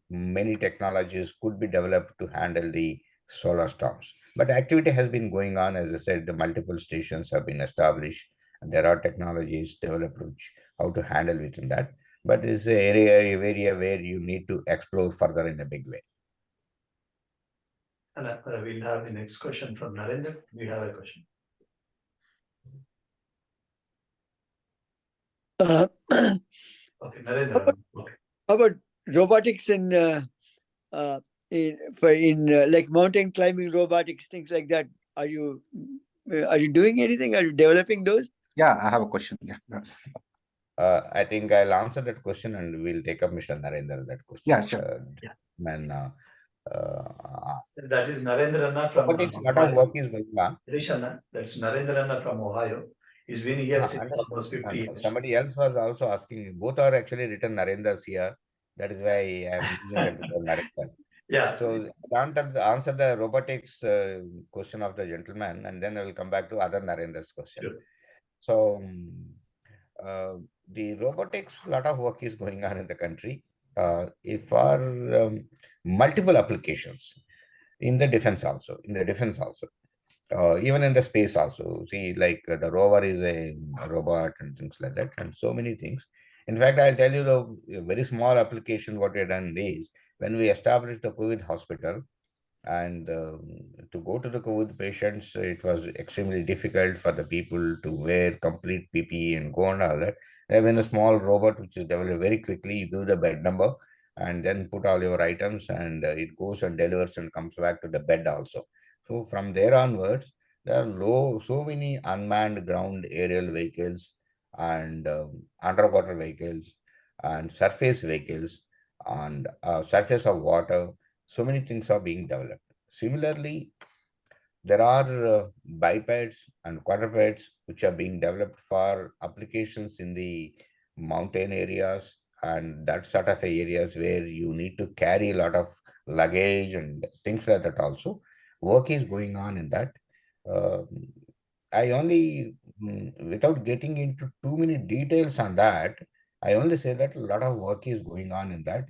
many technologies could be developed to handle the solar storms. But activity has been going on. As I said, the multiple stations have been established, and there are technologies developed which how to handle within that. But it's an area where you need to explore further in a big way. And we'll have the next question from Narendra. We have a question. Okay, Narendra. Okay. How about robotics and like mountain climbing robotics, things like that? Are you doing anything? Are you developing those? Yeah, I have a question. Yeah. I think I'll answer that question, and we'll take up Mr. Narendra that question. Yeah, sure. Yeah. That is Narendra Anna from Robotics, a lot of work is going on. That's Narendra Anna from Ohio. He's been here since almost 50 years. Somebody else was also asking. Both are actually written Narendra's here. That is why I'm using that word Narendra. Yeah. So answer the robotics question of the gentleman, and then I will come back to other Narendra's question. Sure. So the robotics, a lot of work is going on in the country. If are multiple applications in the defense also, even in the space also. See, like the rover is a robot and things like that, and so many things. In fact, I'll tell you the very small application what we have done is when we established the COVID hospital, and to go to the COVID patients, it was extremely difficult for the people to wear complete PPE and go and all that. There been a small robot which is developed very quickly. You give the bed number and then put all your items, and it goes and delivers and comes back to the bed also. So from there onwards, there are so many unmanned ground aerial vehicles and underwater vehicles and surface vehicles and surface of water. So many things are being developed. Similarly, there are bipeds and quadrupeds which are being developed for applications in the mountain areas and that sort of areas where you need to carry a lot of luggage and things like that also. Work is going on in that. Uh, I only, without getting into too many details on that, I only say that a lot of work is going on in that,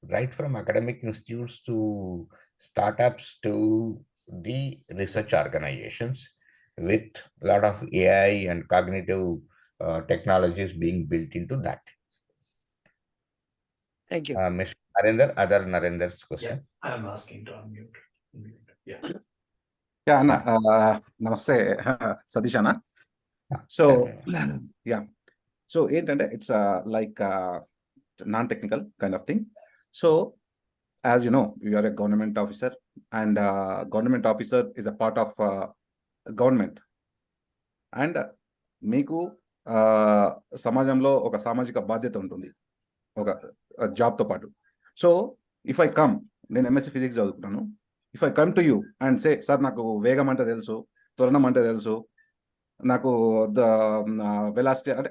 right from academic institutes to startups to the research organizations, with a lot of AI and cognitive technologies being built into that. Thank you. Mr. Narendra, other Narendra's question. I am asking to unmute. Yeah. Yeah, namaste, Sateesh Anna. So, yeah. So, it's like non-technical kind of thing. So, as you know, you are a government officer, and government officer is a part of government. And మీకు సమాజంలో ఒక సామాజిక బాధ్యత ఉంటుంది ఒక జాబ్తో పాటు. So if I come, నేను MSc physics చదువుకుంటాను. If I come to you and say, sir నాకు వేగం అంటే తెలుసు, త్వరణం అంటే తెలుసు, నాకు వెలాసిటీ అంటే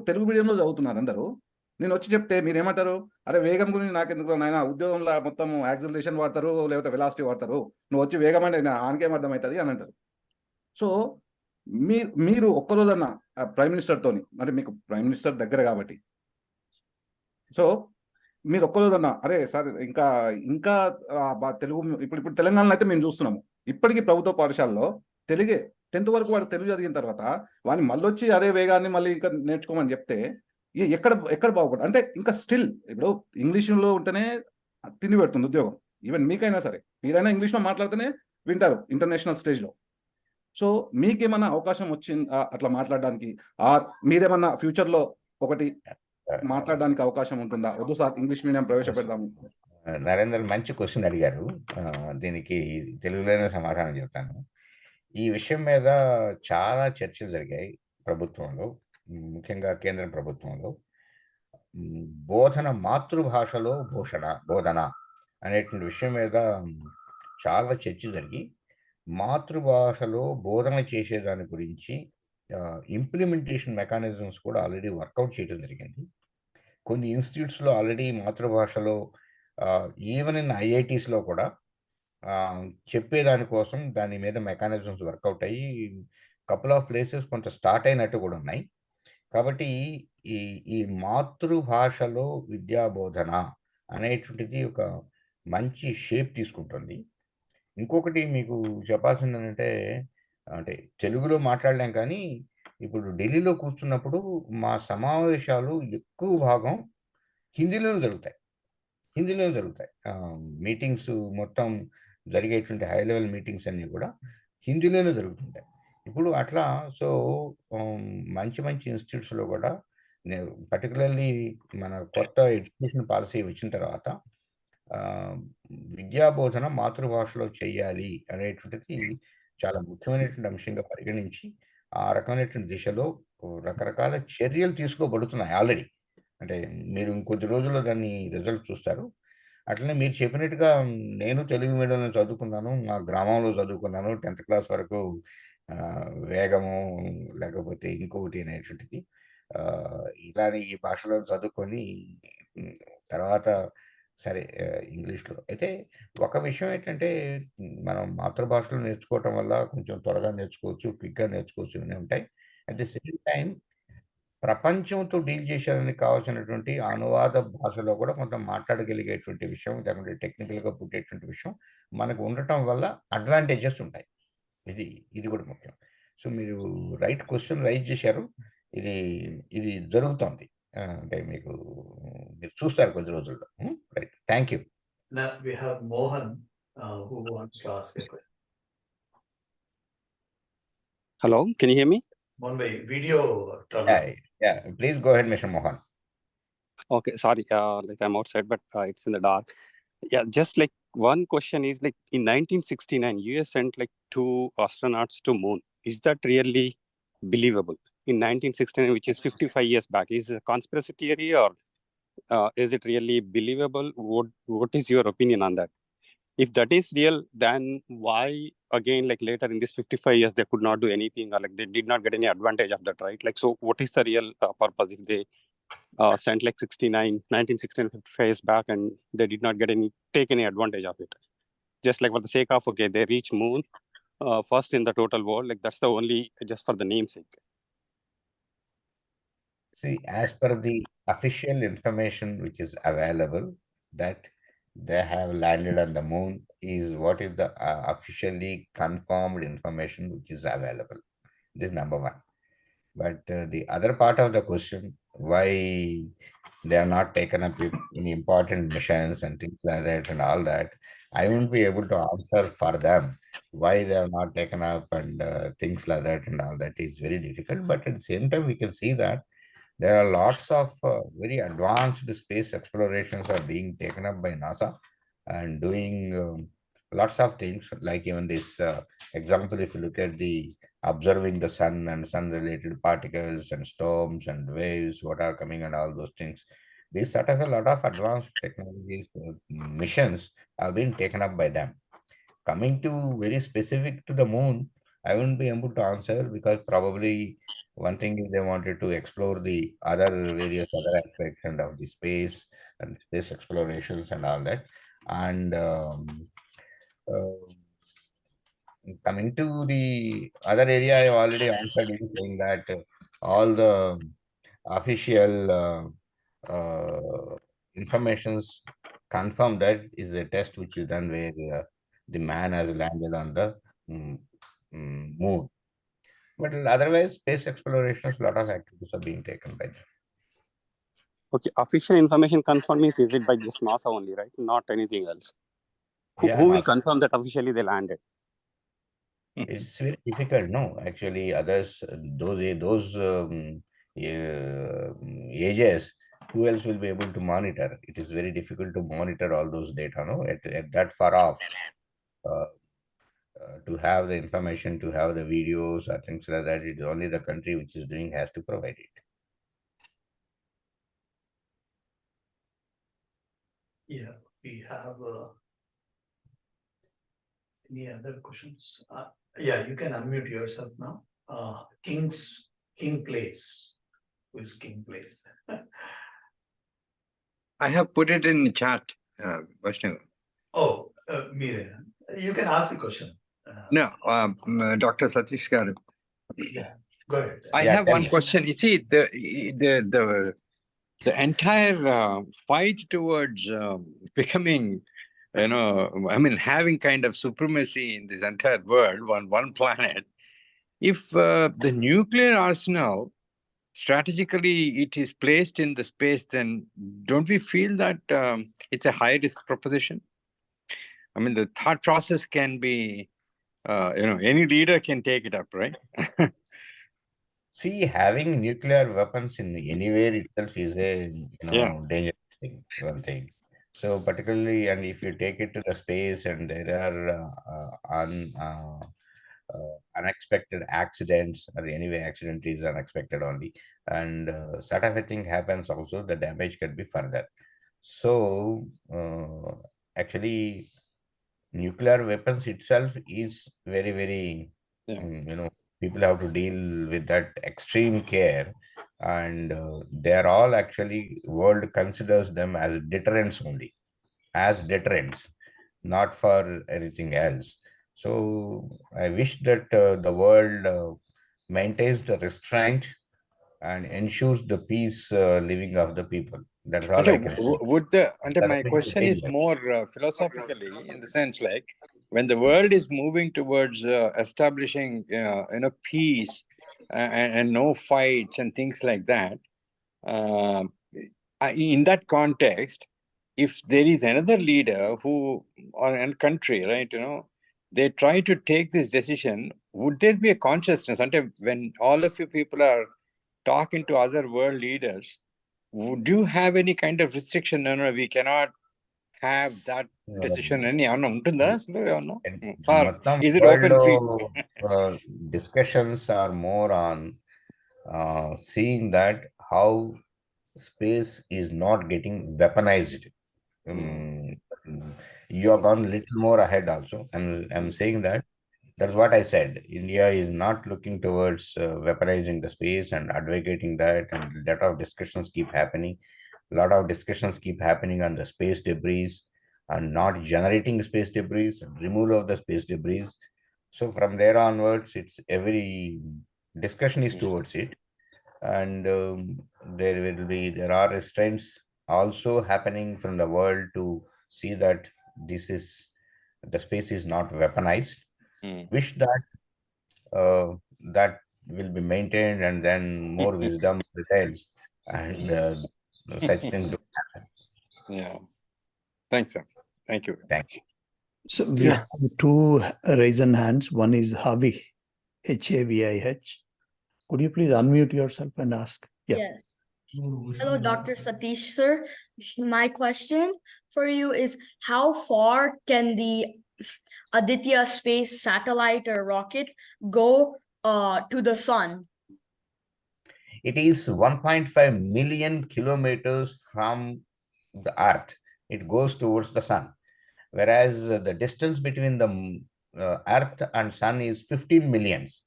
తెలుగు మీడియంలో చదువుతున్నారు అందరూ. నేను వచ్చి చెప్తే మీరు ఏమంటారు? అరే వేగం గురించి నాకు ఎందుకు నాయన, ఉద్యోగంలో మొత్తం యాక్సిలరేషన్ వాడతారు లేకపోతే వెలాసిటీ వాడతారు, నువ్వు వచ్చి వేగం అంటే ఆనకేం అర్థమవుతుంది అని అంటారు. సో మీరు ఒక్కరోజన్నా ప్రైమ్ మినిస్టర్తోని, అంటే మీకు ప్రైమ్ మినిస్టర్ దగ్గర కాబట్టి, సో మీరు ఒక్కరోజన్నా అరే సార్ ఇంకా ఇంకా తెలుగు ఇప్పుడు తెలంగాణలో అయితే మేము చూస్తున్నాము, ఇప్పటికీ ప్రభుత్వ పాఠశాలలో తెలుగే 10th వరకు వాడు తెలుగు చదివిన తర్వాత వాడిని మళ్ళీ వచ్చి అదే వేగాన్ని మళ్ళీ ఇంకా నేర్చుకోమని చెప్తే ఎక్కడ బాగుపడదు? అంటే ఇంకా స్టిల్ ఇప్పుడు ఇంగ్లీష్లో ఉంటేనే తిండి పెడుతుంది ఉద్యోగం. ఈవెన్ మీకైనా సరే, మీరైనా ఇంగ్లీష్లో మాట్లాడితేనే వింటారు ఇంటర్నేషనల్ స్టేజ్లో. సో మీకేమన్నా అవకాశం వచ్చింది అట్లా మాట్లాడడానికి, ఆర్ మీరేమన్నా ఫ్యూచర్లో ఒకటి మాట్లాడడానికి అవకాశం ఉంటుందా? వద్దు సార్ ఇంగ్లీష్ మీడియం ప్రవేశపెడతాము. నరేంద్ర మంచి క్వశ్చన్ అడిగారు. దీనికి తెలుగులోనే సమాధానం చెప్తాను. ఈ విషయం మీద చాలా చర్చలు జరిగాయి ప్రభుత్వంలో, ముఖ్యంగా కేంద్ర ప్రభుత్వంలో. బోధన మాతృభాషలో బోధన అనేటువంటి విషయం మీద చాలా చర్చ జరిగి, మాతృభాషలో బోధన చేసేదాని గురించి ఇంప్లిమెంటేషన్ మెకానిజమ్స్ కూడా ఆల్రెడీ వర్కౌట్ చేయడం జరిగింది. కొన్ని ఇన్స్టిట్యూట్స్లో ఆల్రెడీ మాతృభాషలో, ఈవెన్ ఇన్ ఐఐటీస్లో కూడా చెప్పేదానికోసం దాని మీద మెకానిజమ్స్ వర్కౌట్ అయ్యి కపుల్ ఆఫ్ ప్లేసెస్ కొంత స్టార్ట్ అయినట్టు కూడా ఉన్నాయి. కాబట్టి ఈ మాతృభాషలో విద్యా బోధన అనేటువంటిది ఒక మంచి షేప్ తీసుకుంటుంది. ఇంకొకటి మీకు చెప్పాల్సింది ఏంటంటే, అంటే తెలుగులో మాట్లాడలేం కానీ ఇప్పుడు ఢిల్లీలో కూర్చున్నప్పుడు మా సమావేశాలు ఎక్కువ భాగం హిందీలోనే జరుగుతాయి. మీటింగ్స్ మొత్తం జరిగేటువంటి హై లెవెల్ మీటింగ్స్ అన్నీ కూడా హిందీలోనే జరుగుతుంటాయి ఇప్పుడు అట్లా. సో మంచి ఇన్స్టిట్యూట్స్లో కూడా పర్టికులర్లీ మన కొత్త ఎడ్యుకేషన్ పాలసీ వచ్చిన తర్వాత విద్యా బోధన మాతృభాషలో చేయాలి అనేటువంటిది చాలా ముఖ్యమైనటువంటి అంశంగా పరిగణించి ఆ రకమైనటువంటి దిశలో రకరకాల చర్యలు తీసుకోబడుతున్నాయి ఆల్రెడీ. అంటే మీరు ఇంకొద్ది రోజుల్లో దాన్ని రిజల్ట్ చూస్తారు. అట్లనే మీరు చెప్పినట్టుగా నేను తెలుగు మీడియంలో చదువుకున్నాను, మా గ్రామంలో చదువుకున్నాను 10th క్లాస్ వరకు. వేగము లేకపోతే ఇంకొకటి అనేటువంటిది ఇలానే ఈ భాషలో చదువుకొని తర్వాత సరే ఇంగ్లీష్లో. అయితే ఒక విషయం ఏంటంటే, మనం మాతృభాషలో నేర్చుకోవటం వల్ల కొంచెం త్వరగా నేర్చుకోవచ్చు, క్విక్గా నేర్చుకోవచ్చు ఇవన్నీ ఉంటాయి. అట్ ది సేమ్ టైం ప్రపంచంతో డీల్ చేసేదానికి కావాల్సినటువంటి అనువాద భాషలో కూడా కొంత మాట్లాడగలిగేటువంటి విషయం, లేకుంటే టెక్నికల్గా పుట్టేటువంటి విషయం మనకు ఉండటం వల్ల అడ్వాంటేజెస్ ఉంటాయి. ఇది కూడా ముఖ్యం. సో మీరు రైట్ క్వశ్చన్ రైజ్ చేశారు. ఇది జరుగుతుంది. అంటే మీరు చూస్తారు కొద్ది రోజుల్లో. Right, thank you. Now we have Mohan who wants to ask a question. Hello, can you hear me? Mohan bhai, video turn on. Yeah, please go ahead, Mr. Mohan. Okay, sorry, like I'm outside, but it's in the dark. Yeah, just like one question is like in 1969, US sent like 2 astronauts to moon. Is that really believable? In 1969, which is 55 years back, is it a conspiracy theory or is it really believable? What is your opinion on that? If that is real, then why again, like later in this 55 years, they could not do anything or like they did not get any advantage of that, right? Like, so what is the real purpose if they sent like 1969, 55 years back and they did not take any advantage of it? Just like for the sake of, okay, they reach moon first in the total world, like that's the only, just for the namesake. See, as per the official information which is available, that they have landed on the moon is what is the officially confirmed information which is available. This is number one. But the other part of the question, why they are not taken up with any important missions and things like that and all that, I won't be able to answer for them why they are not taken up and things like that and all that is very difficult. But at the same time, we can see that there are lots of very advanced space explorations are being taken up by NASA and doing lots of things, like even this example, if you look at the observing the sun and sun related particles and storms and waves, what are coming and all those things. These sort of a lot of advanced technologies, missions have been taken up by them. Coming to very specific to the moon, I won't be able to answer because probably one thing is they wanted to explore the other various other aspects and of the space and space explorations and all that. And uh, coming to the other area, I already answered in saying that all the official informations confirm that is a test which is done where the man has landed on the mm, moon. But otherwise, space explorations, a lot of activities are being taken by them. Okay, official information confirmed means is it by just NASA only, right? Not anything else. Yeah, Who will confirm that officially they landed? it's very difficult. No, actually, others, those ages, who else will be able to monitor? It is very difficult to monitor all those data, no, at that far off. Uh, to have the information, to have the videos or things like that, it is only the country which is doing has to provide it. Yeah, we have any other questions? Yeah, you can unmute yourself now. King Place. Who is King Place? I have put it in the chat, Vaishnav. Oh, Meera, you can ask the question. No, Dr. Sateesh Garu. Yeah, go ahead. I have one question. You see, the entire fight towards becoming, I mean, having kind of supremacy in this entire world, one planet. If the nuclear arsenal strategically it is placed in the space, then don't we feel that it's a high risk proposition? I mean, the thought process can be, any leader can take it up, right? See, having nuclear weapons in anywhere itself is a dangerous thing. One thing. So particularly, and if you take it to the space, and there are unexpected accidents, or anyway, accident is unexpected only, and sort of a thing happens. Also, the damage can be further. So actually, nuclear weapons itself is very, very, people have to deal with that extreme care, and they're all actually, world considers them as deterrents only, as deterrents, not for anything else. So I wish that the world maintains the restraint and ensures the peace living of the people. That's all I can say. My question is more philosophically, in the sense like, when the world is moving towards establishing, peace and no fights and things like that, in that context, if there is another leader who, or a country, right, they try to take this decision, would there be a consciousness until when all of you people are talking to other world leaders, would you have any kind of restriction? No, we cannot have that decision. Any ఉంటుందా అసలు ఏమన్నా? Or మొత్తం is it world open field? discussions are more on seeing that how space is not getting weaponized. You have gone a little more ahead also. I'm saying that that's what I said. India is not looking towards weaponizing the space and advocating that, and a lot of discussions keep happening. A lot of discussions keep happening on the space debris and not generating space debris, removal of the space debris. So from there onwards, it's every discussion is towards it, and there are restraints also happening from the world to see that this is the space is not weaponized. Wish that that will be maintained, and then more wisdom prevails, and such things don't happen. Yeah. Thanks, sir. Thank you. Thank you. So we have two raised hands. One is Havi, Havih. Could you please unmute yourself and ask? Yeah. Yes. Hello, Dr. Sateesh, sir. My question for you is, how far can the Aditya space satellite or rocket go to the sun? It is 1.5 million kilometers from the Earth. It goes towards the sun, whereas the distance between the Earth and sun is 15 millions.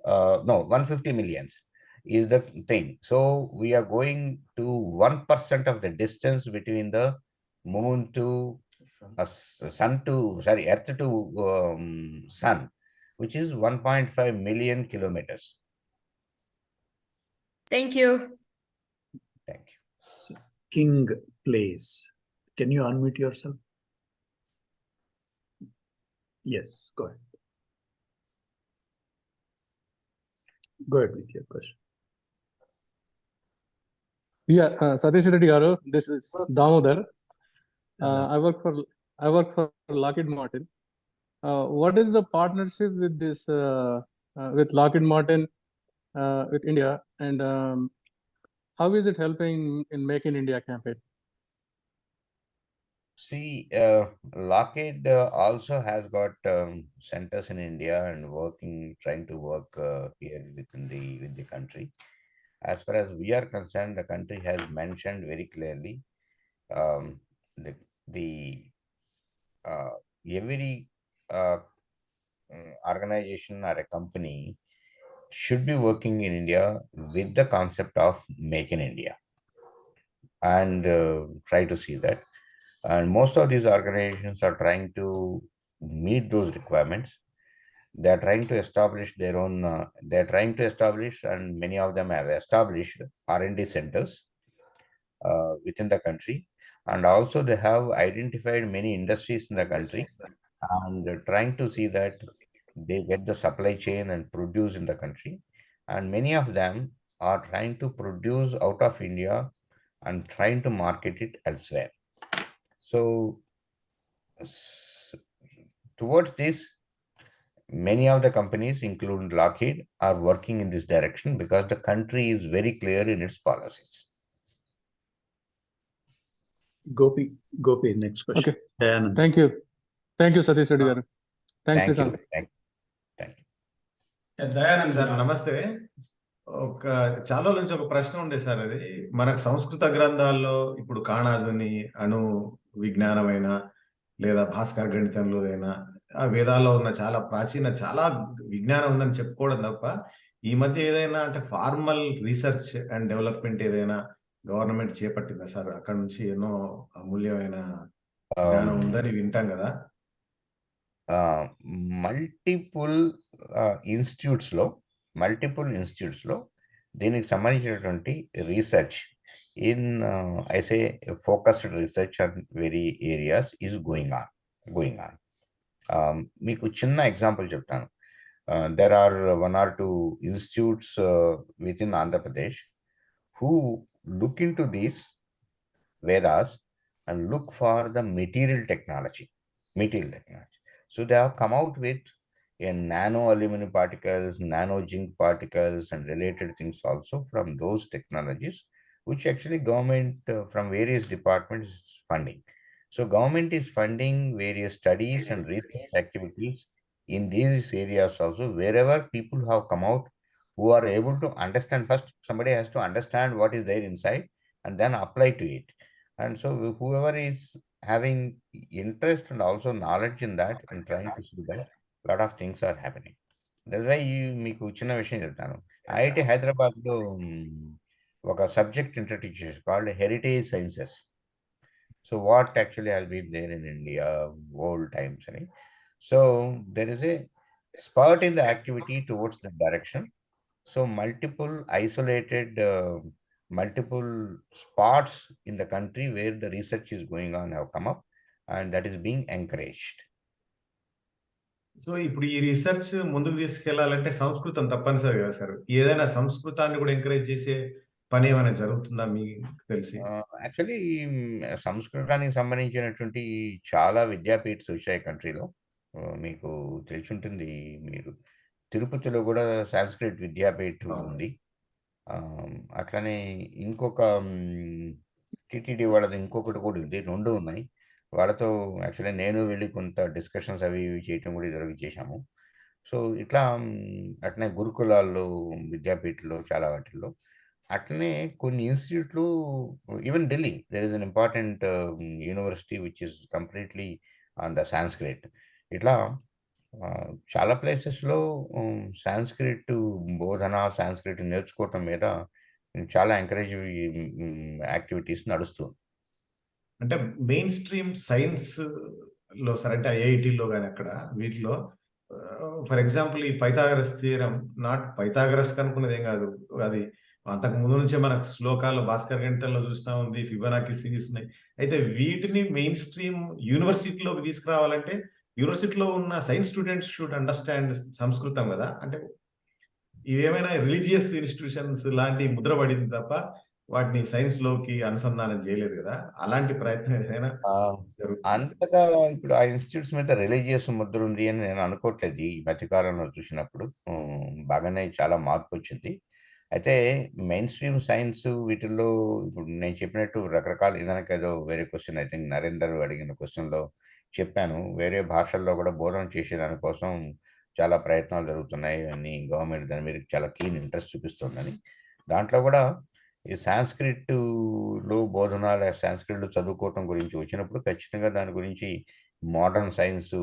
No, 150 millions is the thing. So we are going to 1% of the distance between the moon to Earth to sun, which is 1.5 million kilometers. Thank you. Thank you. So, King plays. Can you unmute yourself? Yes, go ahead. Go ahead with your question. Yeah, Sateesh Reddy garu, this is Damodar. I work for Lockheed Martin. What is the partnership with this with Lockheed Martin with India, and how is it helping in Make in India campaign? See, Lockheed also has got centers in India and trying to work here within the country. As far as we are concerned, the country has mentioned very clearly every organization or a company should be working in India with the concept of Make in India, and try to see that. And most of these organizations are trying to meet those requirements. They are trying to establish their own, and many of them have established R&D centers within the country. And also they have identified many industries in the country, and they're trying to see that they get the supply chain and produce in the country. And many of them are trying to produce out of India and trying to market it elsewhere. So towards this, many of the companies, including Lockheed, are working in this direction because the country is very clear in its policies. Gopi, next question. Okay. Dayanand. Thank you, Sateesh Reddy garu. Thanks, Thank you. Srikanth. Thank you. Dayanand sir నమస్తే. చాలా నుంచి ఒక ప్రశ్న ఉండే sir, అది మనకు సంస్కృత గ్రంథాల్లో ఇప్పుడు కాణాదుని అణు విజ్ఞానమైన లేదా భాస్కర గణితంలోదైనా ఆ వేదాల్లో ఉన్న చాలా ప్రాచీన చాలా విజ్ఞానం ఉందని చెప్పుకోవడం తప్ప ఈ మధ్య ఏదైనా అంటే ఫార్మల్ రీసెర్చ్ అండ్ డెవలప్మెంట్ ఏదైనా గవర్నమెంట్ చేపట్టిందా సార్? అక్కడ నుంచి ఎన్నో అమూల్యమైన జ్ఞానం ఉందని వింటాం కదా. మల్టిపుల్ ఇన్స్టిట్యూట్స్ లో దీనికి సంబంధించినటువంటి research in I say focused research on very areas is going on. మీకు చిన్న ఎగ్జాంపుల్ చెప్తాను. there are 1 or 2 institutes within Andhra Pradesh who look into these Vedas and look for the material technology. So they have come out with a nano aluminum particles, nano zinc particles, and related things also from those technologies, which actually government from various departments is funding. So government is funding various studies and research activities in these areas also, wherever people have come out who are able to understand. First, somebody has to understand what is there inside and then apply to it. And so whoever is having interest and also knowledge in that and trying to see that, lot of things are happening. That's why మీకు చిన్న విషయం చెప్తాను. IIT హైదరాబాద్లో ఒక subject introduce చేసి called heritage sciences. So what actually has been there in India old times. So there is a spurt in the activity towards the direction. So multiple isolated, multiple spots in the country where the research is going on have come up, and that is being encouraged. So ఇప్పుడు ఈ research ముందుకు తీసుకెళ్లాలంటే సంస్కృతం తప్పనిసరి కదా sir. ఏదైనా సంస్కృతాన్ని కూడా encourage చేసే పని ఏమైనా జరుగుతుందా మీకు తెలిసి? యాక్చువల్లీ సంస్కృతానికి సంబంధించినటువంటి చాలా విద్యాపీఠ్స్ వచ్చాయి కంట్రీలో. మీకు తెలిసి ఉంటుంది, మీరు తిరుపతిలో కూడా సాంస్క్రిట్ విద్యాపీఠ్ ఉంది. అట్లనే ఇంకొక టిటిడి వాళ్ళది ఇంకొకటి కూడా ఉంది, 2 ఉన్నాయి. వాళ్ళతో యాక్చువల్లీ నేను వెళ్ళి కొంత డిస్కషన్స్ అవి ఇవి చేయటం కూడా ఇదివరకు చేశాము. సో ఇట్లా అట్లనే గురుకులాల్లో విద్యాపీఠలో చాలా వాటిల్లో అట్లనే కొన్ని ఇన్స్టిట్యూట్లు, even Delhi there is an important university which is completely on the Sanskrit. ఇట్లా చాలా ప్లేసెస్లో సాంస్క్రిట్ బోధన, సాంస్క్రిట్ నేర్చుకోవటం మీద చాలా ఎంకరేజ్ యాక్టివిటీస్ నడుస్తుంది. అంటే మెయిన్ స్ట్రీమ్ సైన్స్ లో సార్, అంటే ఐఐటీలో కానీ అక్కడ వీటిలో ఫర్ ఎగ్జాంపుల్ ఈ పైథాగరస్ థియరం, నాట్ పైథాగరస్ కనుక్కున్నది ఏం కాదు, అది అంతకు ముందు నుంచే మనకు శ్లోకాలు భాస్కర్ గణితంలో చూసినా ఉంది, ఫిబొనాకీ సిరీస్ ఉన్నాయి. అయితే వీటిని మెయిన్ స్ట్రీమ్ యూనివర్సిటీలోకి తీసుకురావాలంటే యూనివర్సిటీలో ఉన్న సైన్స్ స్టూడెంట్స్ షుడ్ అండర్స్టాండ్ సంస్కృతం కదా. అంటే ఇవేమైనా రిలీజియస్ ఇన్స్టిట్యూషన్స్ లాంటి ముద్ర పడింది తప్ప వాటిని సైన్స్ లోకి అనుసంధానం చేయలేదు కదా. అలాంటి ప్రయత్నం ఏదైనా అంతగా ఇప్పుడు ఆ ఇన్స్టిట్యూట్స్ మీద రిలీజియస్ ముద్ర ఉంది అని నేను అనుకోవట్లేదు. ఈ మధ్యకాలంలో చూసినప్పుడు బాగానే చాలా మార్పు వచ్చింది. అయితే మెయిన్ స్ట్రీమ్ సైన్స్ వీటిల్లో ఇప్పుడు నేను చెప్పినట్టు రకరకాల, ఇదానికి ఏదో వేరే క్వశ్చన్ ఐ థింక్ నరేందర్ అడిగిన క్వశ్చన్లో చెప్పాను, వేరే భాషల్లో కూడా బోధన చేసేదానికోసం చాలా ప్రయత్నాలు జరుగుతున్నాయి అని, గవర్నమెంట్ దాని మీద చాలా కీన్ ఇంట్రెస్ట్ చూపిస్తుందని. దాంట్లో కూడా ఈ సాంస్క్రిట్లో బోధన, సాంస్క్రిట్లో చదువుకోవటం గురించి వచ్చినప్పుడు ఖచ్చితంగా దాని గురించి మోడర్న్ సైన్స్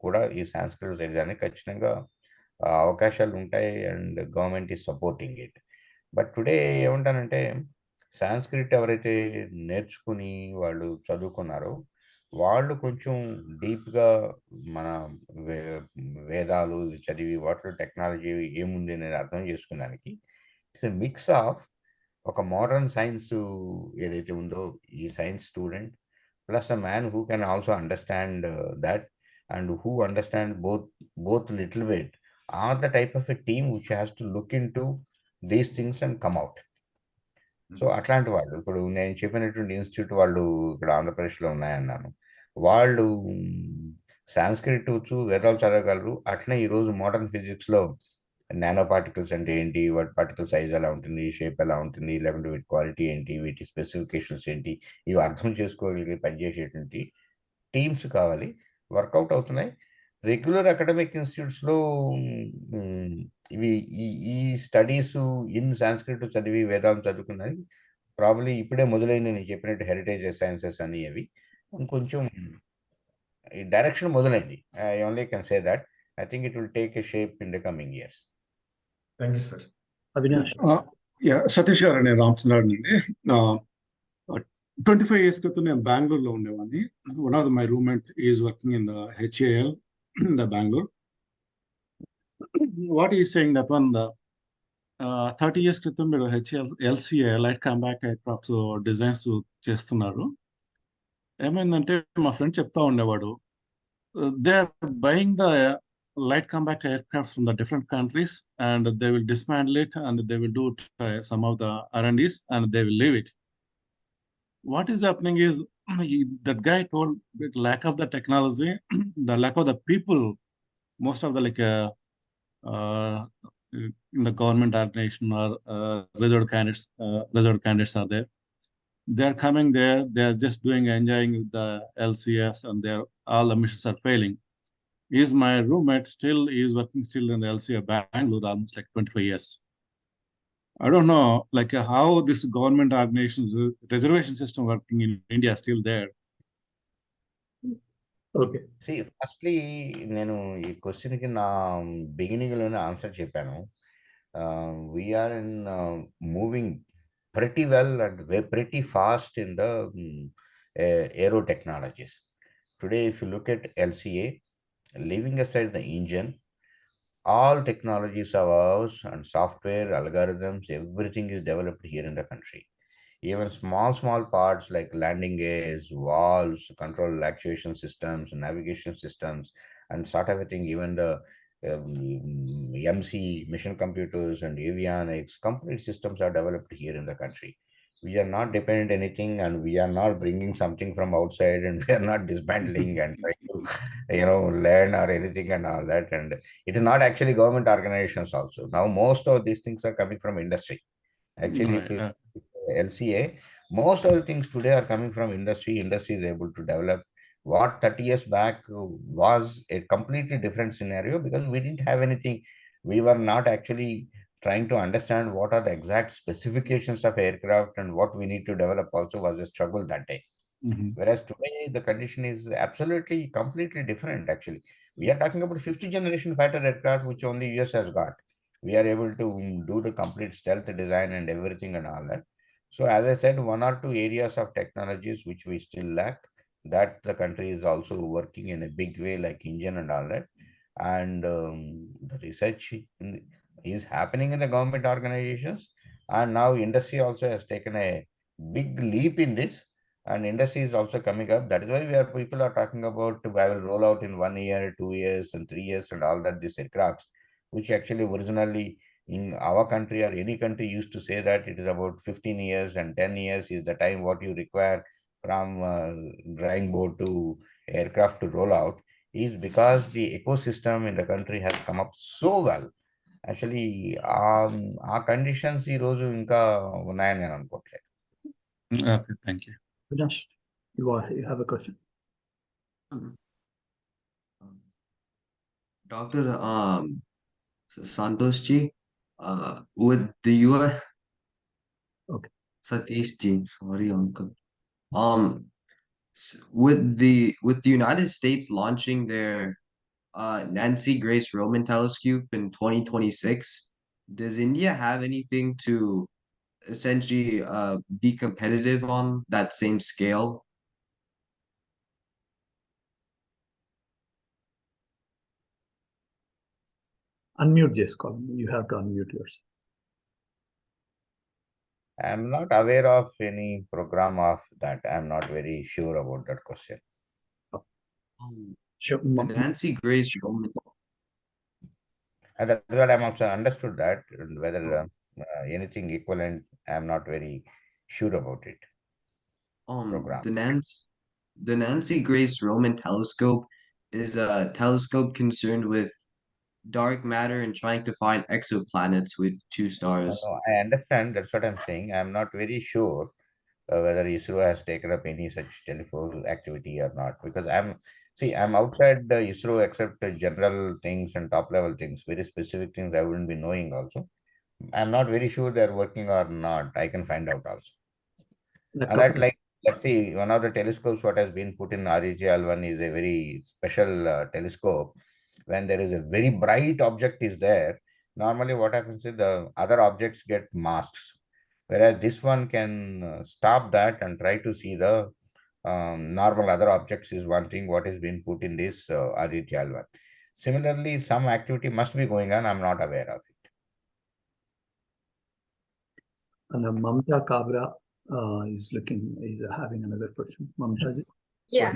కూడా ఈ సాంస్క్రిట్ చదివడానికి ఖచ్చితంగా అవకాశాలు ఉంటాయి, and government is supporting it. But today ఏమంటానంటే, సాంస్క్రిట్ ఎవరైతే నేర్చుకుని వాళ్ళు చదువుకున్నారో వాళ్ళు కొంచెం డీప్గా మన వేదాలు చదివి వాటిలో టెక్నాలజీ ఏముంది అనేది అర్థం చేసుకున్నానికి ఇట్స్ ఎ మిక్స్ ఆఫ్ ఒక మోడర్న్ సైన్స్ ఏదైతే ఉందో ఈ science student plus a man who can also understand that and who understand both little bit are the type of a team which has to look into these things and come out. So అట్లాంటి వాళ్ళు ఇప్పుడు నేను చెప్పినటువంటి institute వాళ్ళు ఇక్కడ ఆంధ్రప్రదేశ్లో ఉన్నాయన్నాను, వాళ్ళు Sanskrit వచ్చు, వేదాలు చదవగలరు. అట్లనే ఈరోజు మోడర్న్ ఫిజిక్స్లో నానో పార్టికల్స్ అంటే ఏంటి, వాటి పార్టికల్ సైజ్ ఎలా ఉంటుంది, షేప్ ఎలా ఉంటుంది, లేకుంటే వీటి క్వాలిటీ ఏంటి, వీటి స్పెసిఫికేషన్స్ ఏంటి, ఇవి అర్థం చేసుకోగలిగి పనిచేసేటువంటి టీమ్స్ కావాలి. వర్కౌట్ అవుతున్నాయి. రెగ్యులర్ అకాడమిక్ ఇన్స్టిట్యూట్స్లో ఇవి ఈ స్టడీస్ ఇన్ సాంస్క్రిట్ చదివి వేదాలు చదువుకున్నాయి ప్రాబ్లీ ఇప్పుడే మొదలైంది. నేను చెప్పినట్టు హెరిటేజ్ సైన్సెస్ అని అవి ఇంకొంచెం ఈ డైరెక్షన్ మొదలైంది. I only can say that I think it will take a shape in the coming years. Thank you sir. Avinash. Satish గారు, నేను రామచంద్ర అండి. 25 years క్రితం నేను బెంగళూరులో ఉండేవాడిని. One of my roommate is working in the HAL in the Bangalore. What he is saying that one, the 30 years క్రితం మీరు LCA light combat aircrafts designs చేస్తున్నారు. ఏమైందంటే మా ఫ్రెండ్ చెప్తా ఉండేవాడు, they are buying the light combat aircraft from the different countries and they will dismantle it and they will do some of the R&Ds and they will leave it. What is happening is that guy told with lack of the technology, the lack of the people, most of the in the government organization or reserved candidates are there. They're coming there, they're just enjoying with the LCS, and all the missions are failing. My roommate is working still in the LCA Bangalore, almost like 25 years. I don't know, how this government organizations reservation system working in India is still there. Okay See, firstly, నేను ఈ క్వశ్చన్కి నా బిగినింగ్లోనే answer చెప్పాను. We are moving pretty well and pretty fast in the aero technologies. Today, if you look at LCA, leaving aside the engine, all technologies of ours and software, algorithms, everything is developed here in the country. Even small parts like landing gears, valves, control actuation systems, navigation systems, and sort of everything, even the MC, mission computers and avionics, complete systems are developed here in the country. We are not dependent anything, and we are not bringing something from outside, and we are not dismantling and trying to, learn or anything and all that. And it is not actually government organizations also. Now, most of these things are coming from industry. Actually, if you LCA, most of the things today are coming from industry. Industry is able to develop. What 30 years back was a completely different scenario, because we didn't have anything. We were not actually trying to understand what are the exact specifications of aircraft, and what we need to develop also was a struggle that day. Whereas today the condition is absolutely completely different. Actually, we are talking about 50th generation fighter aircraft, which only US has got. We are able to do the complete stealth design and everything and all that. So as I said, one or two areas of technologies which we still lack, that the country is also working in a big way, like engine and all that. And the research is happening in the government organizations, and now industry also has taken a big leap in this, and industry is also coming up. That is why people are talking about, I will roll out in 1 year, 2 years and 3 years and all that, these aircrafts, which actually originally in our country or any country used to say that it is about 15 years and 10 years is the time what you require from drawing board to aircraft to roll out, is because the ecosystem in the country has come up so well. Actually, ఆ conditions ఈ రోజు ఇంకా ఉన్నాయని నేను అనుకోవట్లేదు. Okay, thank you. Vinash, you have a question. Dr. Santosh ji, with the US, Okay. Sateesh ji, sorry uncle. With the United States launching their Nancy Grace Roman telescope in 2026, does India have anything to essentially be competitive on that same scale? Unmute చేసుకోవాలి. You have to unmute yourself. I'm not aware of any program of that. I'm not very sure about that question. Sure. The Nancy Grace Roman. And that's what I'm also understood that, whether anything equivalent, I'm not very sure about it. Program. The Nancy Grace Roman telescope is a telescope concerned with dark matter and trying to find exoplanets with two stars. No, I understand. That's what I'm saying. I'm not very sure whether ISRO has taken up any such telephone activity or not, because I'm outside the ISRO, except general things and top level things, very specific things I wouldn't be knowing also. I'm not very sure they're working or not. I can find out also. And that, like, let's see, one of the telescopes what has been put in REGL1 is a very special telescope. When there is a very bright object is there, normally what happens is the other objects get masks, whereas this one can stop that and try to see the normal other objects is one thing what is being put in this REGL1. Similarly, some activity must be going on. I'm not aware of it. And Mamta Kabra is having another question. Mamta ji? Yeah.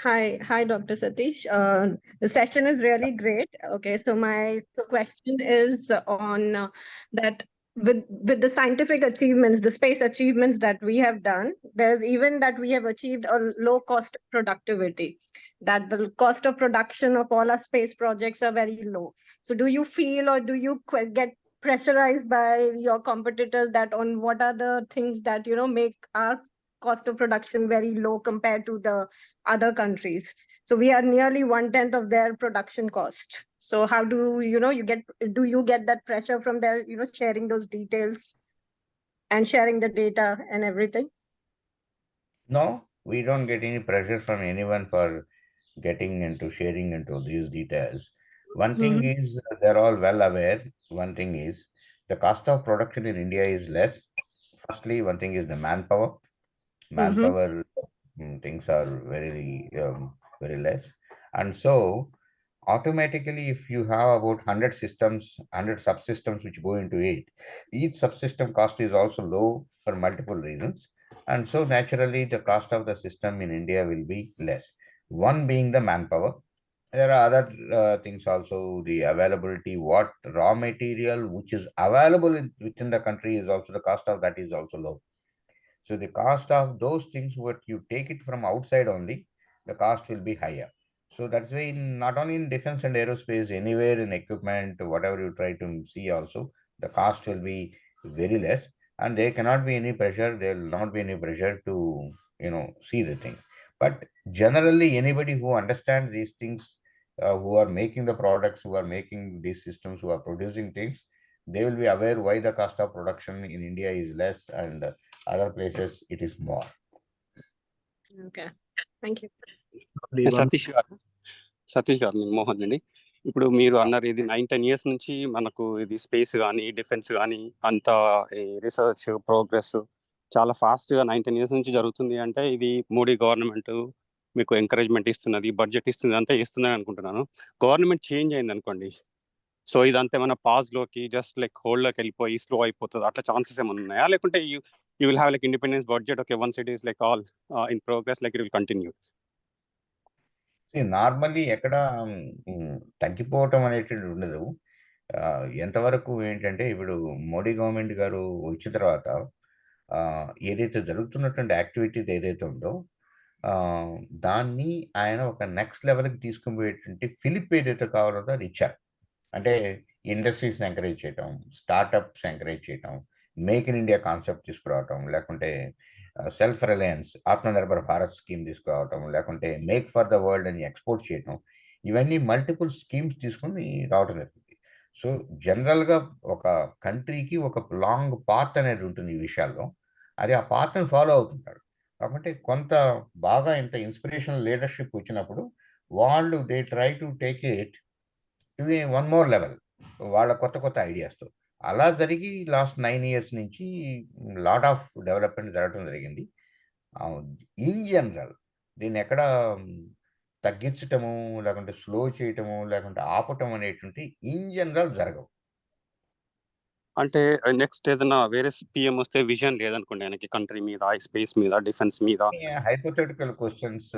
Hi, Dr. Sateesh. The session is really great. Okay, so my question is on that with the scientific achievements, the space achievements that we have done, there's even that we have achieved a low cost productivity, that the cost of production of all our space projects are very low. So do you feel, or do you get pressurized by your competitors that on what are the things that, you know, make our cost of production very low compared to the other countries? So we are nearly 1/10 of their production cost. So how do you know do you get that pressure from their, you know, sharing those details and sharing the data and everything? No, we don't get any pressure from anyone for getting into sharing into these details. One thing is they're all well aware. One thing is the cost of production in India is less. Firstly, one thing is the manpower. Manpower things are very less, and so automatically, if you have about 100 systems, 100 subsystems which go into it, each subsystem cost is also low for multiple reasons. And so naturally, the cost of the system in India will be less. One being the manpower. There are other things also, the availability, what raw material which is available within the country is also, the cost of that is also low. So the cost of those things, what you take it from outside only, the cost will be higher. So that's why not only in defense and aerospace, anywhere in equipment, whatever you try to see also, the cost will be very less, and there cannot be any pressure. There will not be any pressure to, see the things. But generally, anybody who understands these things, who are making the products, who are making these systems, who are producing things, they will be aware why the cost of production in India is less and other places it is more. Okay, thank you. Satish గారు నేను మోహన్ అండి. ఇప్పుడు మీరు అన్నారు ఇది 9-10 years నుంచి మనకు ఇది స్పేస్ కానీ డిఫెన్స్ కానీ అంత రీసెర్చ్ ప్రోగ్రెస్ చాలా ఫాస్ట్గా 9-10 years నుంచి జరుగుతుంది అంటే ఇది మోడీ గవర్నమెంట్ మీకు ఎంకరేజ్మెంట్ ఇస్తున్నది, బడ్జెట్ ఇస్తుంది, అంతా ఇస్తుందని అనుకుంటున్నాను. గవర్నమెంట్ చేంజ్ అయింది అనుకోండి, సో ఇదంతా ఏమైనా పాజ్లోకి జస్ట్ లైక్ హోల్డ్లోకి వెళ్ళిపోయి స్లో అయిపోతుంది, అట్లా ఛాన్సెస్ ఏమైనా ఉన్నాయా? లేకుంటే you will have like independence budget, okay once it is like all in progress, like it will continue? Normally ఎక్కడ తగ్గిపోవటం అనేటువంటి ఉండదు. ఎంతవరకు ఏంటంటే ఇప్పుడు మోడీ గవర్నమెంట్ గారు వచ్చిన తర్వాత ఏదైతే జరుగుతున్నటువంటి యాక్టివిటీ ఏదైతే ఉందో దాన్ని ఆయన ఒక నెక్స్ట్ లెవెల్కి తీసుకుని పోయేటువంటి ఫిలిప్ ఏదైతే కావాలో అది ఇచ్చారు. అంటే ఇండస్ట్రీస్ని ఎంకరేజ్ చేయటం, స్టార్టప్స్ ఎంకరేజ్ చేయటం, మేక్ ఇన్ ఇండియా కాన్సెప్ట్ తీసుకురావటం, లేకుంటే self Reliance Atmanirbhar Bharat scheme తీసుకురావటం, లేకుంటే మేక్ ఫర్ ద వరల్డ్ అని ఎక్స్పోర్ట్ చేయటం, ఇవన్నీ మల్టిపుల్ స్కీమ్స్ తీసుకుని రావటం జరుగుతుంది. సో జనరల్గా ఒక కంట్రీకి ఒక లాంగ్ పాత్ అనేది ఉంటుంది ఈ విషయాల్లో, అది ఆ పాత్ని ఫాలో అవుతుంటారు. కాబట్టి కొంత బాగా ఇంత ఇన్స్పిరేషనల్ లీడర్షిప్ వచ్చినప్పుడు వాళ్ళు they try to take it to one more level, వాళ్ళ కొత్త ఐడియాస్తో. అలా జరిగి లాస్ట్ 9 years నుంచి లాట్ ఆఫ్ డెవలప్మెంట్ జరగడం జరిగింది. ఇన్ జనరల్ దీన్ని ఎక్కడ తగ్గించటము, లేకుంటే స్లో చేయటము, లేకుంటే ఆపటం అనేటువంటి ఇన్ జనరల్ జరగవు. అంటే నెక్స్ట్ ఏదైనా వేరే పిఎం వస్తే విజన్ లేదనుకోండి ఆయనకి, కంట్రీ మీద, స్పేస్ మీద, డిఫెన్స్ మీద. హైపోథెటికల్ క్వశ్చన్స్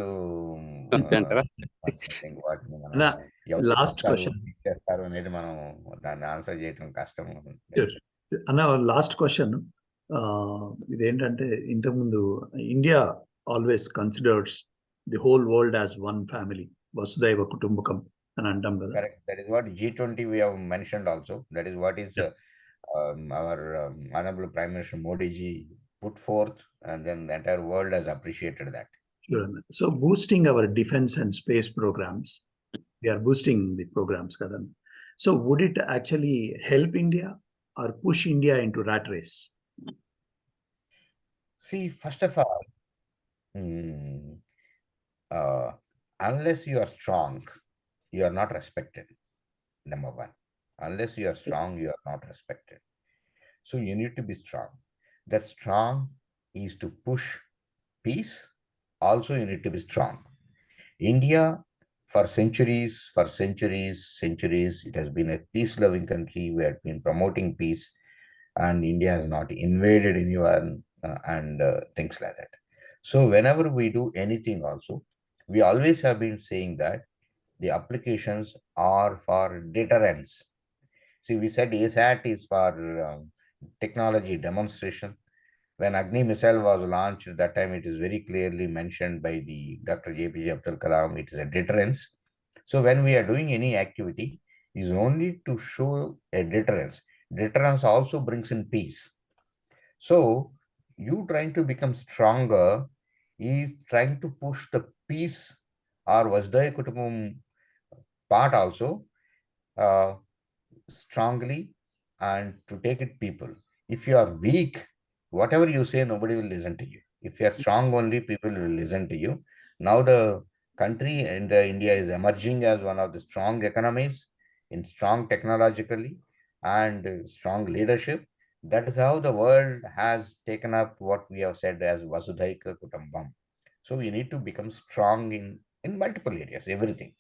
లాస్ట్ క్వశ్చన్ చేస్తారు అనేది మనం దాన్ని ఆన్సర్ చేయడం కష్టం. అన్న లాస్ట్ క్వశ్చన్ ఇదేంటంటే, ఇంతకుముందు India always considers the whole world as one family, వసుదైవ కుటుంబకం అని అంటాం కదా. Correct. That is what G20 we have mentioned also. That is what is our honorable Prime Minister Modi ji put forth, and then the entire world has appreciated that. Sure. So boosting our defense and space programs, we are boosting the programs kada. So would it actually help India or push India into rat race? See, first of all, unless you are strong, you are not respected. Number one, unless you are strong, you are not respected. So you need to be strong. That strong is to push peace. Also, you need to be strong. India, for centuries, it has been a peace-loving country. We have been promoting peace, and India has not invaded anyone and things like that. So whenever we do anything also, we always have been saying that the applications are for deterrence. See, we said ASAT is for technology demonstration. When Agni missile was launched, at that time it is very clearly mentioned by the Dr. JPJ Abdul Kalam, it is a deterrence. So when we are doing any activity, is only to show a deterrence. Deterrence also brings in peace. So you trying to become stronger is trying to push the peace or Vasudhaiva Kutumbam part also strongly and to take it people. If you are weak, whatever you say, nobody will listen to you. If you are strong, only people will listen to you. Now the country and India is emerging as one of the strong economies, in strong technologically and strong leadership. That is how the world has taken up what we have said as Vasudhaiva Kutumbam. So we need to become strong in multiple areas, everything.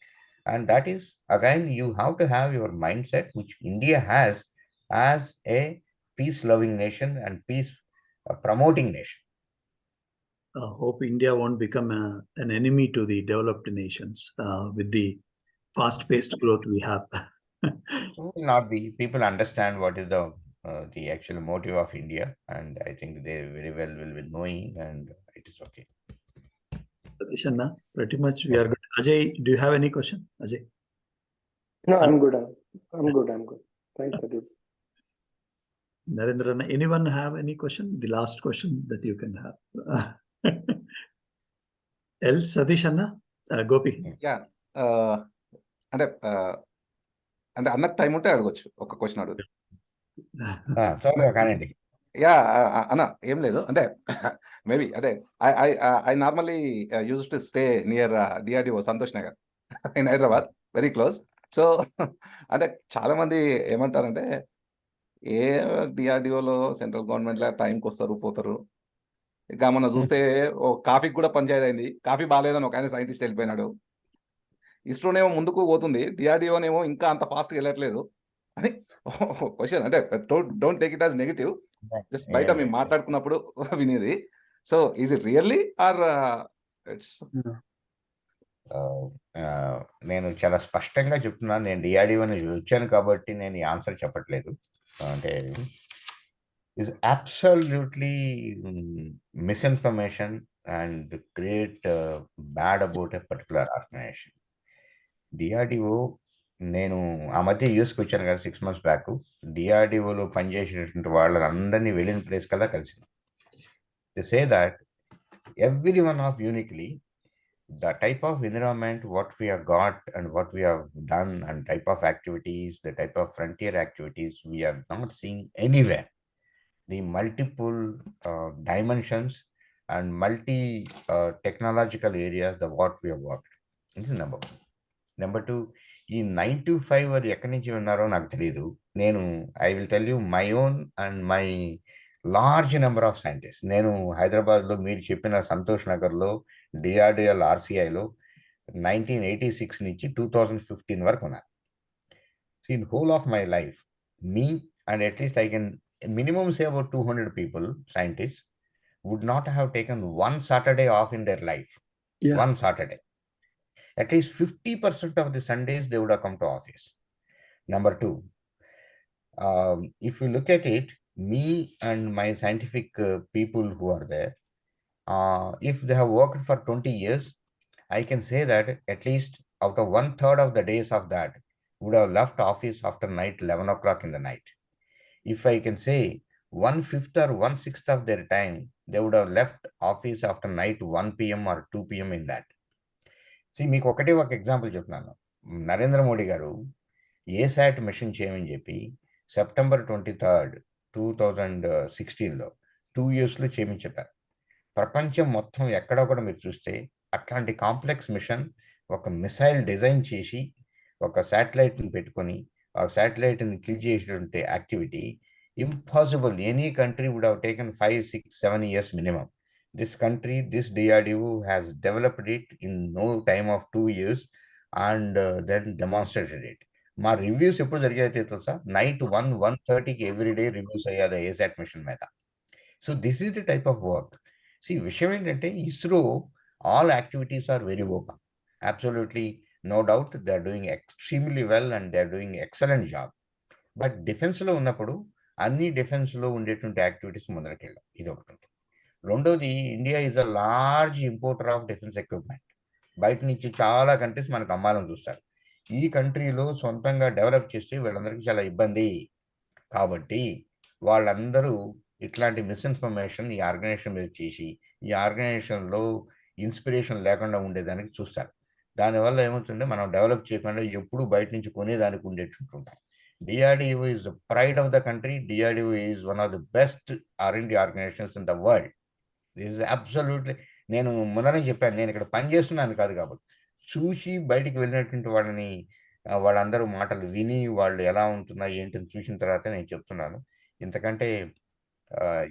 And that is, again, you have to have your mindset, which India has as a peace-loving nation and peace promoting nation. Hope India won't become an enemy to the developed nations with the fast-paced growth we have. Will not be. People understand what is the actual motive of India, and I think they very well will be knowing, and it is okay. Sateesh Anna, pretty much we are good. Ajay, do you have any question? Ajay? No, I'm good. I'm good. Thanks, Sateesh. Narendra, anyone have any question? The last question that you can have. Else, Sateesh Anna? Gopi? Yeah. అంటే అంటే అన్నకు time ఉంటే అడగొచ్చు ఒక question అడుగు త్వరగా కానండి. Yeah అన్న ఏం లేదు అంటే మేబీ అంటే I normally use to stay near DRDO Santosh Nagar in Hyderabad, very close. So అంటే చాలా మంది ఏమంటారంటే ఏ డిఆర్డిఓలో సెంట్రల్ గవర్నమెంట్లో టైంకి వస్తారు పోతారు. ఇక మనం చూస్తే ఓ కాఫీకి కూడా పంచాయతీ అయింది, కాఫీ బాగాలేదని ఒక ఆయన సైంటిస్ట్ వెళ్ళిపోయినాడు. ఇస్రోనేమో ముందుకు పోతుంది, డిఆర్డిఓనేమో ఇంకా అంత ఫాస్ట్గా వెళ్ళట్లేదు అని క్వశ్చన్. అంటే don't take it as negative, just బయట మేము మాట్లాడుకున్నప్పుడు వినేది. So is it really or it's? నేను చాలా స్పష్టంగా చెప్తున్నాను, నేను డిఆర్డిఓని వచ్చాను కాబట్టి నేను ఈ ఆన్సర్ చెప్పట్లేదు. అంటే is absolutely misinformation and create bad about a particular organization. DRDO నేను ఆ మధ్య యూఎస్కి వచ్చాను కదా 6 months బ్యాక్. డిఆర్డిఓలో పనిచేసినటువంటి వాళ్ళందరినీ వెళ్ళిన ప్లేస్ కల్లా కలిసిన. The say that every one of uniquely the type of environment what we have got and what we have done and type of activities, the type of frontier activities we are not seeing anywhere. The multiple dimensions and multi technological areas, the what we have worked. This is number one. Number two, ఈ 9 to 5 వారు ఎక్కడి నుంచి ఉన్నారో నాకు తెలియదు. నేను I will tell you my own and my large number of scientist. నేను హైదరాబాద్లో మీరు చెప్పిన సంతోష్ నగర్లో డిఆర్డిఎల్ ఆర్సిఐలో 1986 నుంచి 2015 వరకు ఉన్నాను. In whole of my life me and at least I can minimum say about 200 people, scientists, would not have taken one Saturday off in their life. Yeah. One Saturday. At least 50% of the Sundays they would have come to office. Number two, if you look at it, me and my scientific people who are there, if they have worked for 20 years, I can say that at least out of 1/3 of the days of that would have left office after night 11 o'clock in the night. If I can say 1/5 or 1/6 of their time, they would have left office after night 1 p.m. or 2 p.m. in that. See, మీకు ఒకటే ఒక example చెప్తున్నాను. నరేంద్ర మోడీ గారు ASAT machine చేయమని చెప్పి September 23rd, 2016లో 2 yearsలో చేయమని చెప్పారు. ప్రపంచం మొత్తం ఎక్కడ కూడా మీరు చూస్తే అట్లాంటి కాంప్లెక్స్ మిషన్ ఒక మిసైల్ డిజైన్ చేసి ఒక శాటిలైట్ని పెట్టుకొని ఆ శాటిలైట్ని కిల్ చేసేటువంటి activity impossible. Any country would have taken 5, 6, 7 years minimum. This country, this DRDO has developed it in no time of 2 years and then demonstrated it. మా రివ్యూస్ ఎప్పుడు జరిగాయితే తెలుసా, నైట్ 1:30కి ఎవ్రీడే రివ్యూస్ అయ్యాది ASAT మిషన్ మీద. So this is the type of work. విషయం ఏంటంటే ISRO all activities are very open. Absolutely no doubt they are doing extremely well and they are doing excellent job. But defense లో ఉన్నప్పుడు అన్ని డిఫెన్స్లో ఉండేటువంటి activities ముందరకెళ్ళాం. ఇది ఒకటి. రెండోది, India is a large importer of defence equipment. బయట నుంచి చాలా కంట్రీస్ మనకు అమ్మాలని చూస్తారు. ఈ కంట్రీలో సొంతంగా డెవలప్ చేస్తే వీళ్ళందరికీ చాలా ఇబ్బంది. కాబట్టి వాళ్ళందరూ ఇట్లాంటి మిస్ఇన్ఫర్మేషన్ ఈ ఆర్గనైజేషన్ మీద చేసి, ఈ ఆర్గనైజేషన్లో ఇన్స్పిరేషన్ లేకుండా ఉండేదానికి చూస్తారు. దానివల్ల ఏమవుతుందంటే మనం డెవలప్ చేయకుండా ఎప్పుడు బయట నుంచి కొనేదానికి ఉండేటుంటాం. DRDO is the pride of the country. DRDO is one of the best R&D organizations in the world. This is absolutely, నేను మొదలనే చెప్పాను, నేను ఇక్కడ పని చేస్తున్నాను కాదు కాబట్టి, చూసి బయటికి వెళ్ళినటువంటి వాళ్ళని వాళ్ళందరూ మాటలు విని వాళ్ళు ఎలా ఉంటున్నా ఏంటని చూసిన తర్వాత నేను చెప్తున్నాను. ఇంతకంటే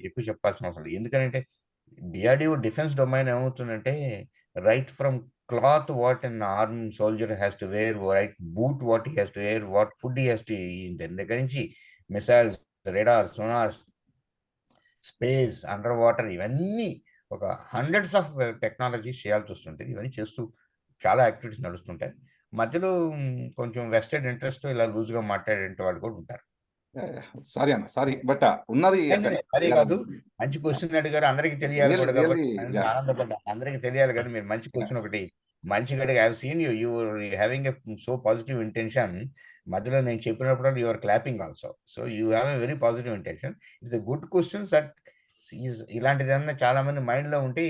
ఎక్కువ చెప్పాల్సిన అవసరం లేదు. ఎందుకంటే DRDO డిఫెన్స్ డొమైన్ ఏమవుతుందంటే, right from cloth what an armed soldier has to wear, right boot what he has to wear, what food he has to eat, దగ్గర నుంచి missiles, radars, sonars, space, under water, ఇవన్నీ ఒక hundreds of technologies చేయాల్సి వస్తుంటుంది. ఇవన్నీ చేస్తూ చాలా activities నడుస్తుంటాయి. మధ్యలో కొంచెం వెస్టెడ్ ఇంట్రెస్ట్ ఇలా లూజ్గా మాట్లాడే వాళ్ళు కూడా ఉంటారు. సారీ అన్న, సారీ, బట్ ఉన్నది అదే కాదు, మంచి క్వశ్చన్ అడిగారు, అందరికీ తెలియాలి కూడా కాబట్టి ఆనందపడ్డా. అందరికీ తెలియాలి కదా, మీరు మంచి క్వశ్చన్ ఒకటి మంచిగా అడిగి, I have seen you having a so positive intention. మధ్యలో నేను చెప్పినప్పుడు you are clapping also. So you have a very positive intention. It's a good question. That ఇలాంటిది ఏమన్నా చాలా మంది మైండ్ లో ఉంటే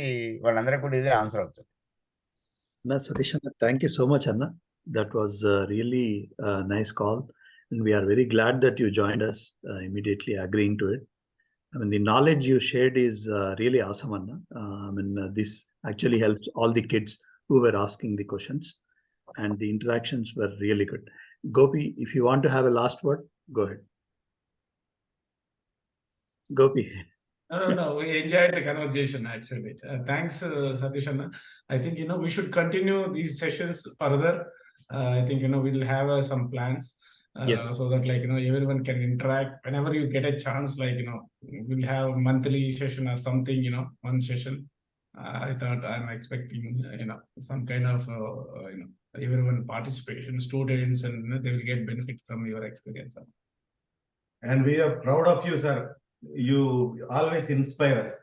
వాళ్ళందరికీ కూడా ఇదే ఆన్సర్ అవుతుంది. Sateesh Anna, thank you so much, Anna. That was really a nice call, and we are very glad that you joined us, immediately agreeing to it. I mean, the knowledge you shared is really awesome, Anna. This actually helps all the kids who were asking the questions, and the interactions were really good. Gopi, if you want to have a last word, go ahead. Gopi. No, we enjoyed the conversation actually. Thanks, Sateesh Anna. I think, we should continue these sessions further. I think, we'll have some plans Yes. so that everyone can interact whenever you get a chance. We'll have a monthly session or something, one session. I thought I'm expecting, some kind of, everyone participation, students, and they will get benefit from your experience. And we are proud of you, sir. You always inspire us.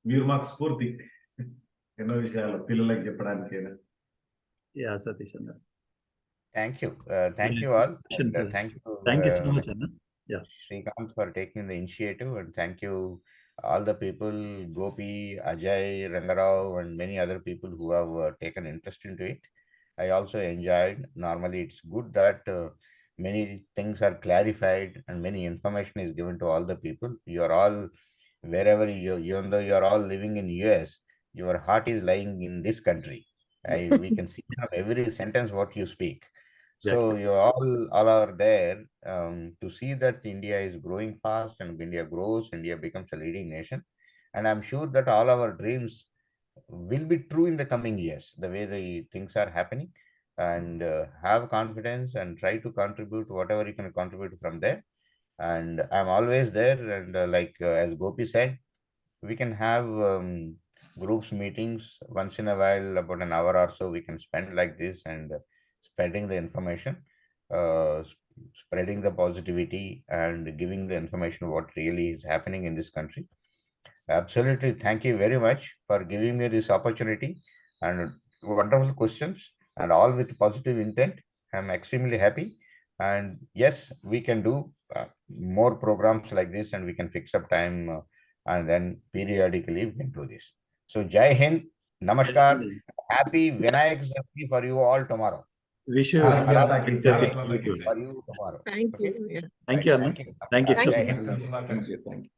మీరు మాకు స్ఫూర్తి ఎన్నో విషయాలు పిల్లలకి చెప్పడానికైనా. Yeah, Sateesh Anna. Thank you all. Thank you so much, Anna. Yeah, Srikanth, for taking the initiative, and thank you all the people, Gopi, Ajay, Rangarao, and many other people who have taken interest into it. I also enjoyed. Normally, it's good that many things are clarified and many information is given to all the people. You are all, wherever even though you are all living in US, your heart is lying in this country. We can see from every sentence what you speak. So you all are there to see that India is growing fast, and India grows, India becomes a leading nation. And I'm sure that all our dreams will be true in the coming years, the way the things are happening. And have confidence and try to contribute whatever you can contribute from there. And I'm always there. And as Gopi said, we can have groups meetings once in a while, about an hour or so we can spend like this, and spreading the information, spreading the positivity, and giving the information what really is happening in this country. Absolutely. Thank you very much for giving me this opportunity, and wonderful questions, and all with positive intent. I'm extremely happy. And yes, we can do more programs like this, and we can fix up time, and then periodically we can do this. So Jai Hind, Namaskar, happy Vinayak Chaturthi for you all tomorrow. Wish you for you tomorrow. Thank you. Thank you, Anna. Thank you so much. Thank you.